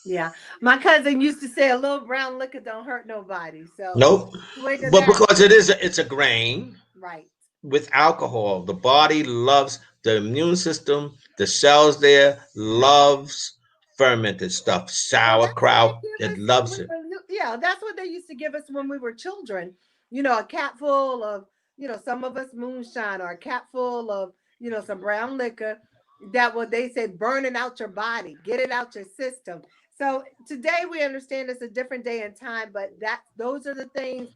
Yeah. My cousin used to say a little brown liquor don't hurt nobody. So nope. But because it's a grain. Right. With alcohol, the body loves, the immune system, the cells there loves fermented stuff, sauerkraut. It loves it. Yeah, that's what they used to give us when we were children. A cap full of, some of us moonshine, or a cap full of, some brown liquor. That what they say, burning out your body, get it out your system. So today we understand it's a different day and time, but those are the things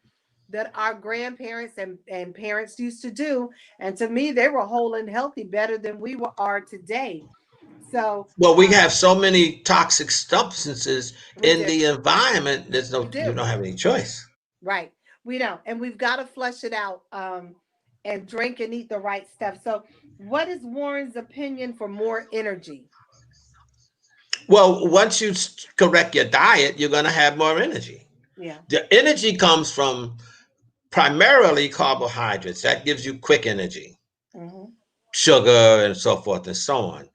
that our grandparents and parents used to do. And to me, they were whole and healthy, better than we are today. So, well, we have so many toxic substances in the environment. You don't have any choice. Right. We don't. And we've got to flush it out and drink and eat the right stuff. So what is Warren's opinion for more energy? Well, once you correct your diet, you're going to have more energy. Yeah. The energy comes from primarily carbohydrates. That gives you quick energy. Sugar and so forth and so on.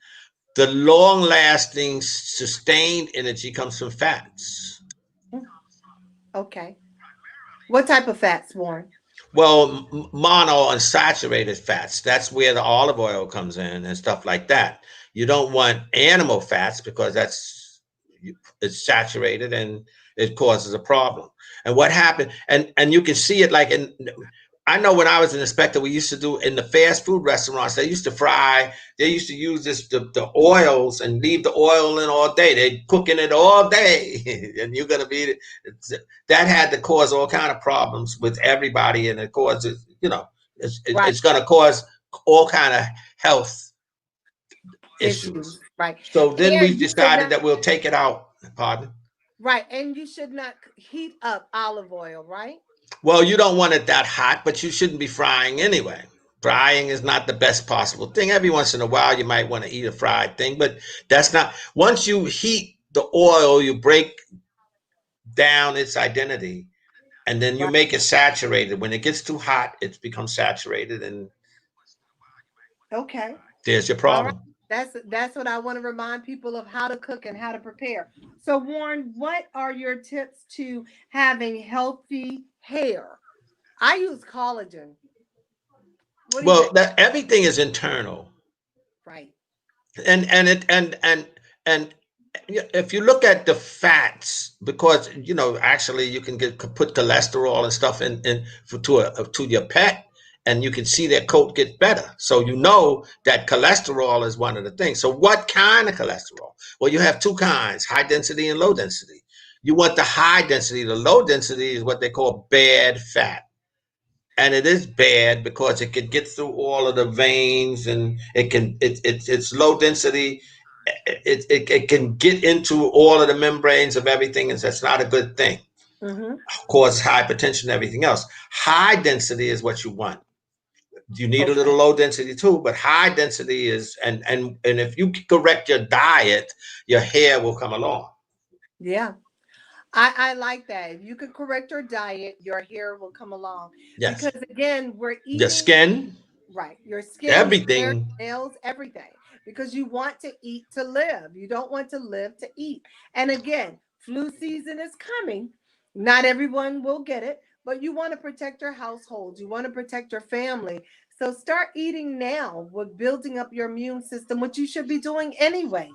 The long-lasting, sustained energy comes from fats. Okay. What type of fats, Warren? Well, monounsaturated fats. That's where the olive oil comes in and stuff like that. You don't want animal fats because it's saturated and it causes a problem. And what happened, and you can see it like I know when I was an inspector, we used to do in the fast food restaurants, they used to use the oils and leave the oil in all day. They cooking it all day. And you're going to be, that had to cause all kind of problems with everybody. And it causes, it's going to cause all kind of health issues. Right. So then we decided that we'll take it out. Pardon? Right. And you should not heat up olive oil, right? Well, you don't want it that hot, but you shouldn't be frying anyway. Frying is not the best possible thing. Every once in a while, you might want to eat a fried thing, but that's not. Once you heat the oil, you break down its identity, and then you Right. make it saturated. When it gets too hot, it becomes saturated, and Okay. there's your All right. problem. That's what I want to remind people of, how to cook and how to prepare. So Warren, what are your tips to having healthy hair? I use collagen. What do you Well, think? that everything is internal, Right. and it and if you look at the fats, because actually you can put cholesterol and stuff in to your pet, and you can see their coat get better. So that cholesterol is one of the things. So what kind of cholesterol? Well, you have two kinds: high density and low density. You want the high density. The low density is what they call bad fat, and it is bad because it can get through all of the veins, and it's low density. It can get into all of the membranes of everything, and that's not a good thing. Mm-hmm. Cause hypertension and everything else. High density is what you want. You need a little Okay. low density too, but high density is, and if you correct your diet, your hair will come along. Yeah. I like that. If you can correct your diet, your hair will come along. Yes, Because again, we're your eating. skin, Right. Your skin, your hair, everything. nails, everything. Because you want to eat to live. You don't want to live to eat. And again, flu season is coming. Not everyone will get it, but you want to protect your household. You want to protect your family. So start eating now with building up your immune system, which you should be doing anyway.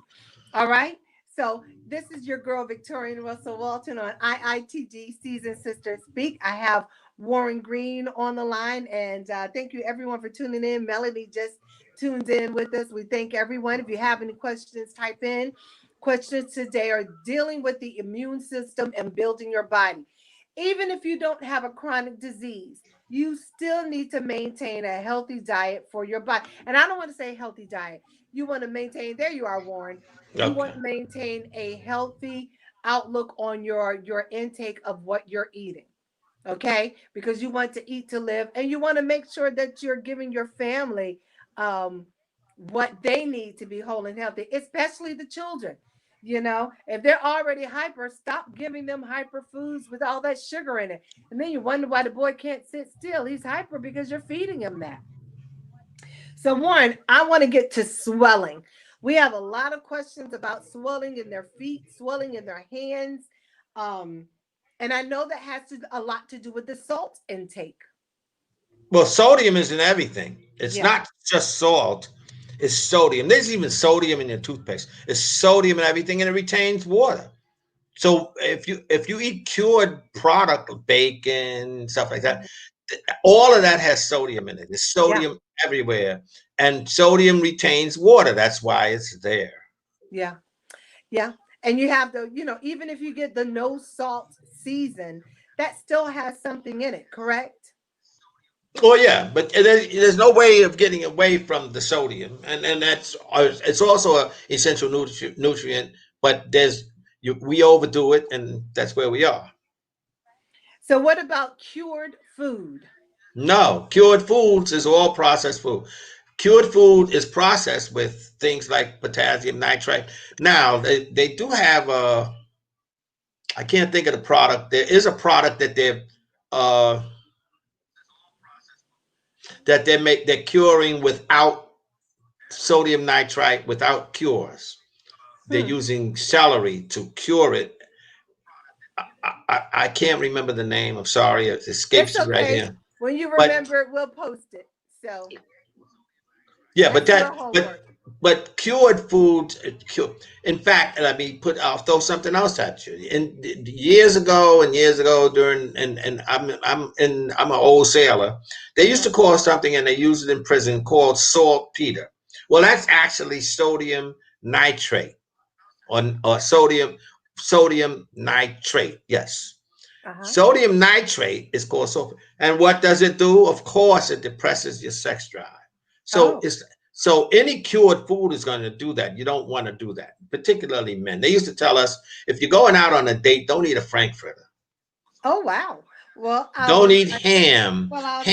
All right. So this is your girl, Victorian Russell Walton on IITG Season Sisters Speak. I have Warren Green on the line. And thank you, everyone, for tuning in. Melanie just tuned in with us. We thank everyone. If you have any questions, type in. Questions today are dealing with the immune system and building your body. Even if you don't have a chronic disease, you still need to maintain a healthy diet for your body. And I don't want to say healthy diet. You want to maintain, there you are, Warren. You want Okay. to maintain a healthy outlook on your intake of what you're eating. Okay, because you want to eat to live, and you want to make sure that you're giving your family um what they need to be whole and healthy, especially the children. If they're already hyper, stop giving them hyper foods with all that sugar in it. And then you wonder why the boy can't sit still. He's hyper because you're feeding him that. So Warren, I want to get to swelling. We have a lot of questions about swelling in their feet, swelling in their hands. Um, and I know that has a lot to do with the salt intake. Well, sodium is in everything. It's Yeah. not just salt. It's sodium. There's even sodium in your toothpaste. It's sodium in everything, and it retains water. So if you eat cured product, bacon, stuff like that, all of that has sodium in it. There's Yeah. sodium everywhere, and sodium retains water. That's why it's there. Yeah. Yeah. And you have even if you get the no salt season, that still has something in it, correct? Oh yeah, but there's no way of getting away from the sodium, and that's it's also a essential nutrient. But we overdo it, and that's where we are. So what about cured food? No, cured foods is all processed food. Cured food is processed with things like potassium nitrate. Now they do have a. I can't think of the product. There is a product uh, they're curing without sodium nitrite, without cures. They're Hmm. using celery to cure it. I can't remember the name. I'm sorry, it It's escapes me right okay. here. When you But remember it, we'll post it. So yeah, that's your homework. but cured foods. In fact, let me I'll throw something else at you. Years ago, during and I'm an old sailor. They used Uh-huh. to call something, and they used it in prison, called saltpeter. Well, that's actually sodium nitrate, or sodium nitrate. Yes. Uh-huh. Sodium nitrate is called sulfur. And what does it do? Of course, it depresses your sex drive. So Oh. it's so any cured food is going to do that. You don't want to do that, particularly men. They used to tell us, if you're going out on a date, don't eat a frankfurter. Oh wow. Well, Don't eat I, ham. well, I'll tell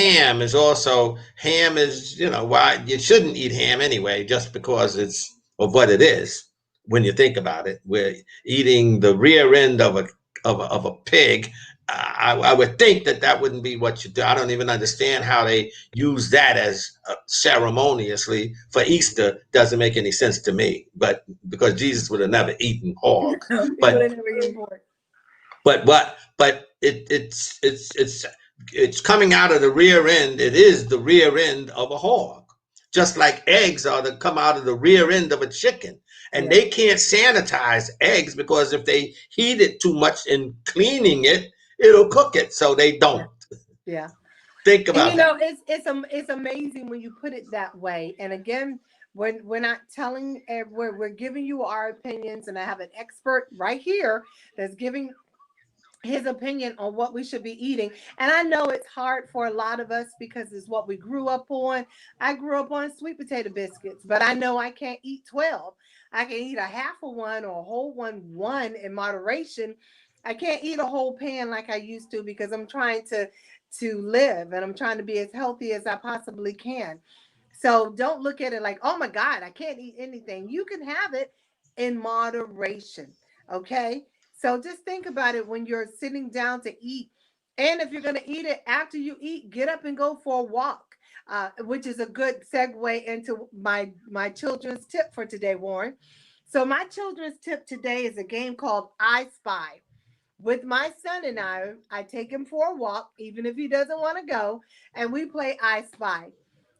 Ham is, why you shouldn't eat ham anyway, just because it's of what it is. When you think about it, we're eating the rear end of a pig. I would think that wouldn't be what you do. I don't even understand how they use that as ceremoniously for Easter. Doesn't make any sense to me. But because Jesus would have never eaten hog, he would but have never eaten pork. it's coming out of the rear end. It is the rear end of a hog, just like eggs are to come out of the rear end of a chicken. And Yeah, they can't sanitize eggs because if they heat it too much in cleaning it, it'll cook it. So they yeah, don't. yeah. Think And about that. it's amazing when you put it that way. And again, when we're not telling, we're giving you our opinions, and I have an expert right here that's giving his opinion on what we should be eating. And I know it's hard for a lot of us because it's what we grew up on. I grew up on sweet potato biscuits, but I know I can't eat 12. I can eat a half of one or a whole one in moderation. I can't eat a whole pan like I used to because I'm trying to live, and I'm trying to be as healthy as I possibly can. So don't look at it like, oh my God, I can't eat anything. You can have it in moderation. Okay. So just think about it when you're sitting down to eat. And if you're going to eat it after you eat, get up and go for a walk, which is a good segue into my children's tip for today, Warren. So my children's tip today is a game called I Spy. With my son and I take him for a walk, even if he doesn't want to go, and we play I Spy.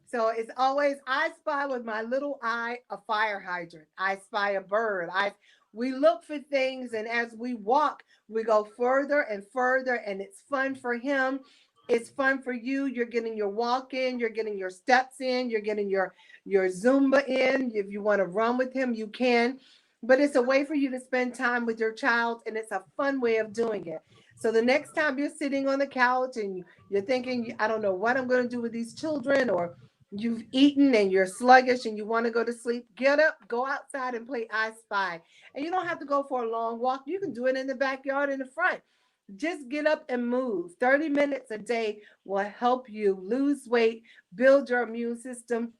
So it's always I spy with my little eye a fire hydrant. I spy a bird. I We look for things, and as we walk, we go further and further, and it's fun for him. It's fun for you. You're getting your walk in, you're getting your steps in, you're getting your Zumba in. If you want to run with him, you can. But it's a way for you to spend time with your child, and it's a fun way of doing it. So the next time you're sitting on the couch and you're thinking, I don't know what I'm going to do with these children, or you've eaten and you're sluggish and you want to go to sleep, get up, go outside and play I Spy. And you don't have to go for a long walk. You can do it in the backyard in the front. Just get up and move. 30 minutes a day will help you lose weight, build your immune system,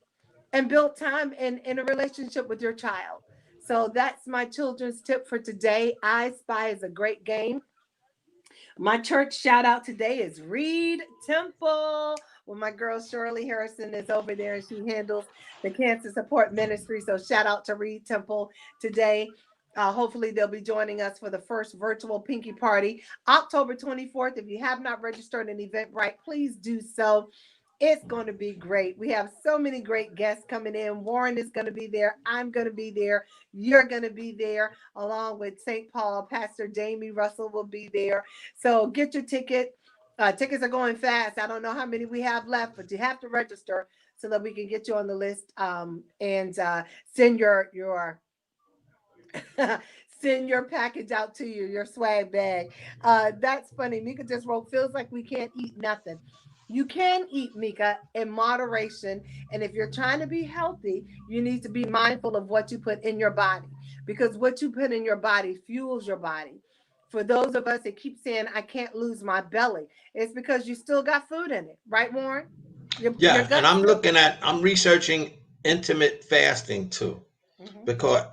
and build time in a relationship with your child. So that's my children's tip for today. I Spy is a great game. My church shout out today is Reed Temple. Well, my girl Shirley Harrison is over there and she handles the cancer support ministry. So shout out to Reed Temple today. Hopefully they'll be joining us for the first virtual Pinky Party, October 24th. If you have not registered an Eventbrite, please do so. It's going to be great. We have so many great guests coming in. Warren is going to be there. I'm going to be there. You're going to be there along with St. Paul. Pastor Jamie Russell will be there. So get your ticket. Tickets are going fast. I don't know how many we have left, but you have to register so that we can get you on the list, and send your send your package out to you, your swag bag. That's funny. Mika just wrote, feels like we can't eat nothing. You can eat, Mika, in moderation. And if you're trying to be healthy, you need to be mindful of what you put in your body, because what you put in your body fuels your body. For those of us that keep saying, I can't lose my belly, it's because you still got food in it. Right, Warren? Your Yeah, and gut still. I'm researching intermittent fasting too, Mhm. because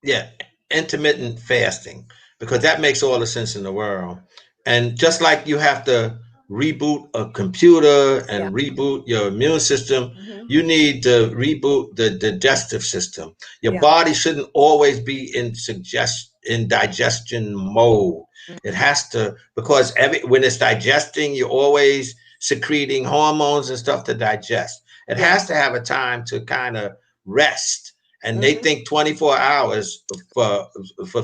yeah, intermittent fasting, because that makes all the sense in the world. And just like you have to reboot a computer Yeah. and reboot your immune system, Hmm. you need to reboot the digestive system. Your Yeah. body shouldn't always be in digestion mode. It Hmm. has to, because when it's digesting, you're always secreting hormones and stuff to digest. It Yeah. has to have a time to kind of rest, and they Hmm. think 24 hours for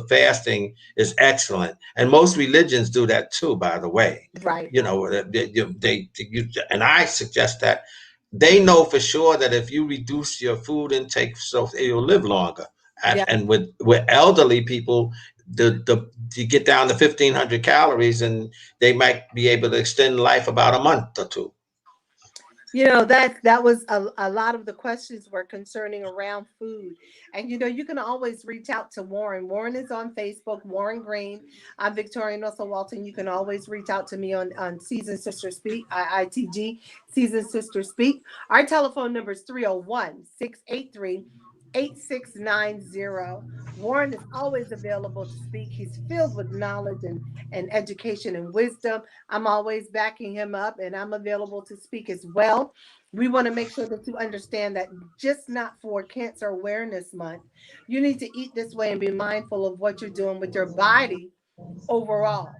fasting is excellent, and most religions do that too, by the way. Right. And I suggest that they know for sure that if you reduce your food intake, so you'll live longer. and, Yeah. and with elderly people, the you get down to 1,500 calories and they might be able to extend life about a month or two. That was a lot of the questions were concerning around food. And you can always reach out to Warren. Warren is on Facebook, Warren Green. I'm Victorianne Russell Walton. You can always reach out to me on Season Sister Speak, IITG, Season Sister Speak. Our telephone number is 301-683-8690. Warren is always available to speak. He's filled with knowledge and education and wisdom. I'm always backing him up, and I'm available to speak as well. We want to make sure that you understand that just not for Cancer Awareness Month, you need to eat this way and be mindful of what you're doing with your body overall.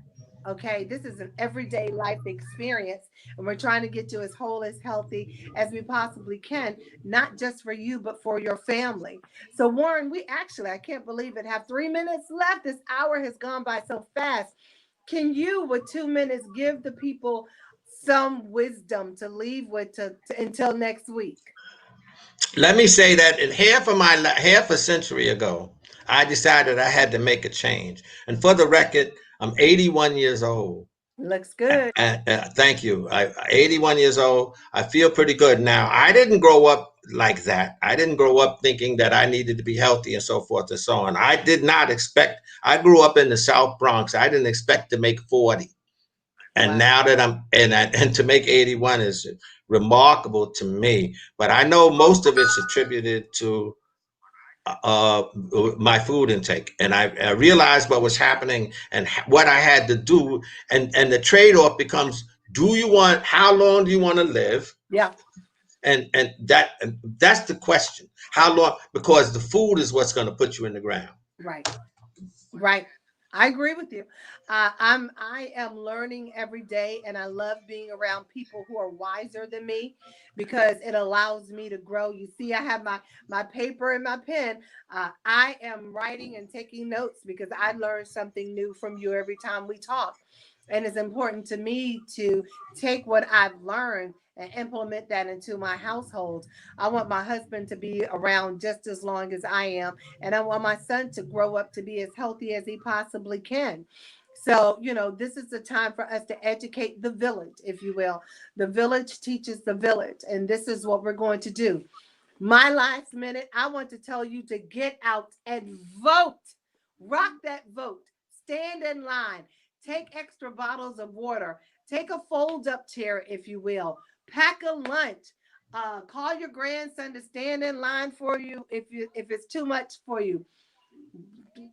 Okay, this is an everyday life experience, and we're trying to get you as whole, as healthy as we possibly can, not just for you, but for your family. So, Warren, we actually, I can't believe it, have 3 minutes left. This hour has gone by so fast. Can you, with 2 minutes, give the people some wisdom to leave with until next week? Let me say that in half a century ago, I decided I had to make a change. And for the record, I'm 81 years old. Looks good. Thank you. 81 years old. I feel pretty good now. I didn't grow up like that. I didn't grow up thinking that I needed to be healthy and so forth and so on. I did not expect. I grew up in the South Bronx. I didn't expect to make 40. And Wow. now that and to make 81 is remarkable to me. But I know most of it's attributed to uh, my food intake, and I realized what was happening and what I had to do, and the trade off becomes: how long do you want to live? Yeah. And that's the question. How long? Because the food is what's going to put you in the ground. Right. Right. I agree with you. I am learning every day, and I love being around people who are wiser than me because it allows me to grow. You see, I have my paper and my pen. I am writing and taking notes because I learn something new from you every time we talk. And it's important to me to take what I've learned and implement that into my household. I want my husband to be around just as long as I am, and I want my son to grow up to be as healthy as he possibly can. So, this is the time for us to educate the village, if you will. The village teaches the village, and this is what we're going to do. My last minute, I want to tell you to get out and vote. Rock that vote. Stand in line. Take extra bottles of water. Take a fold up chair, if you will. Pack a lunch. Call your grandson to stand in line for you if it's too much for you.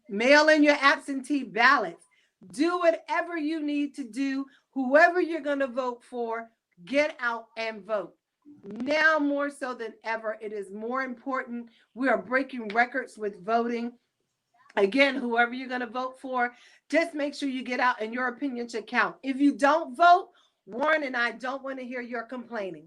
Mail in your absentee ballots. Do whatever you need to do. Whoever you're going to vote for, get out and vote. Now more so than ever, it is more important. We are breaking records with voting. Again, whoever you're going to vote for, just make sure you get out and your opinion should count. If you don't vote, Warren and I don't want to hear your complaining.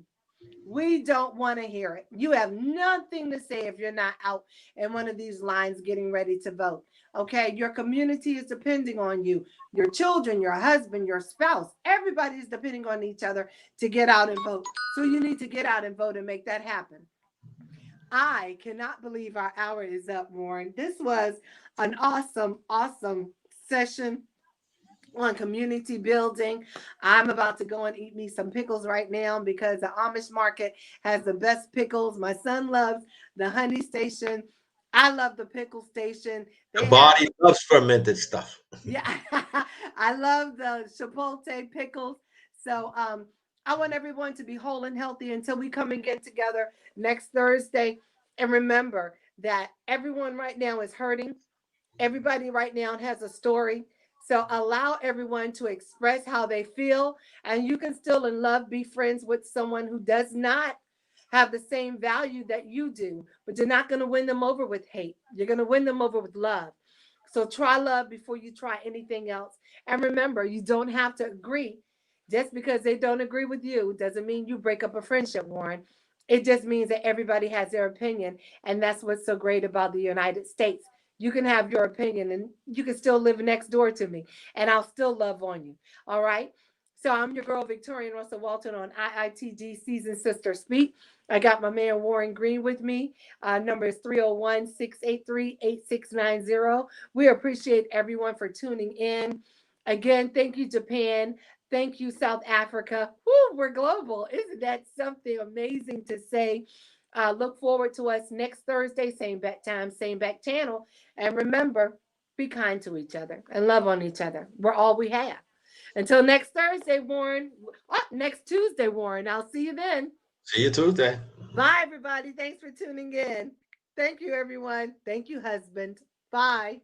We don't want to hear it. You have nothing to say if you're not out in one of these lines getting ready to vote. Okay, your community is depending on you, your children, your husband, your spouse. Everybody is depending on each other to get out and vote. So you need to get out and vote and make that happen. I cannot believe our hour is up, Warren. This was an awesome, awesome session on community building. I'm about to go and eat me some pickles right now because the Amish market has the best pickles. My son loves the honey station. I love the pickle station. The They have, body loves fermented stuff. yeah, I love the chipotle pickles. So I want everyone to be whole and healthy until we come and get together next Thursday. And remember that everyone right now is hurting. Everybody right now has a story. So allow everyone to express how they feel, and you can still in love be friends with someone who does not have the same value that you do, but you're not going to win them over with hate. You're going to win them over with love. So try love before you try anything else. And remember, you don't have to agree. Just because they don't agree with you doesn't mean you break up a friendship, Warren. It just means that everybody has their opinion. And that's what's so great about the United States. You can have your opinion and you can still live next door to me, and I'll still love on you. All right. So I'm your girl, Victorianne Russell Walton on IITG Season Sister Speak. I got my man Warren Green with me. Number is 301-683-8690. We appreciate everyone for tuning in. Again, thank you, Japan. Thank you, South Africa. Woo, we're global. Isn't that something amazing to say? Look forward to us next Thursday, same back time, same back channel. And remember, be kind to each other and love on each other. We're all we have. Until next Thursday, Warren. Next Tuesday, Warren. I'll see you then. See you Tuesday. Bye, everybody. Thanks for tuning in. Thank you, everyone. Thank you, husband. Bye.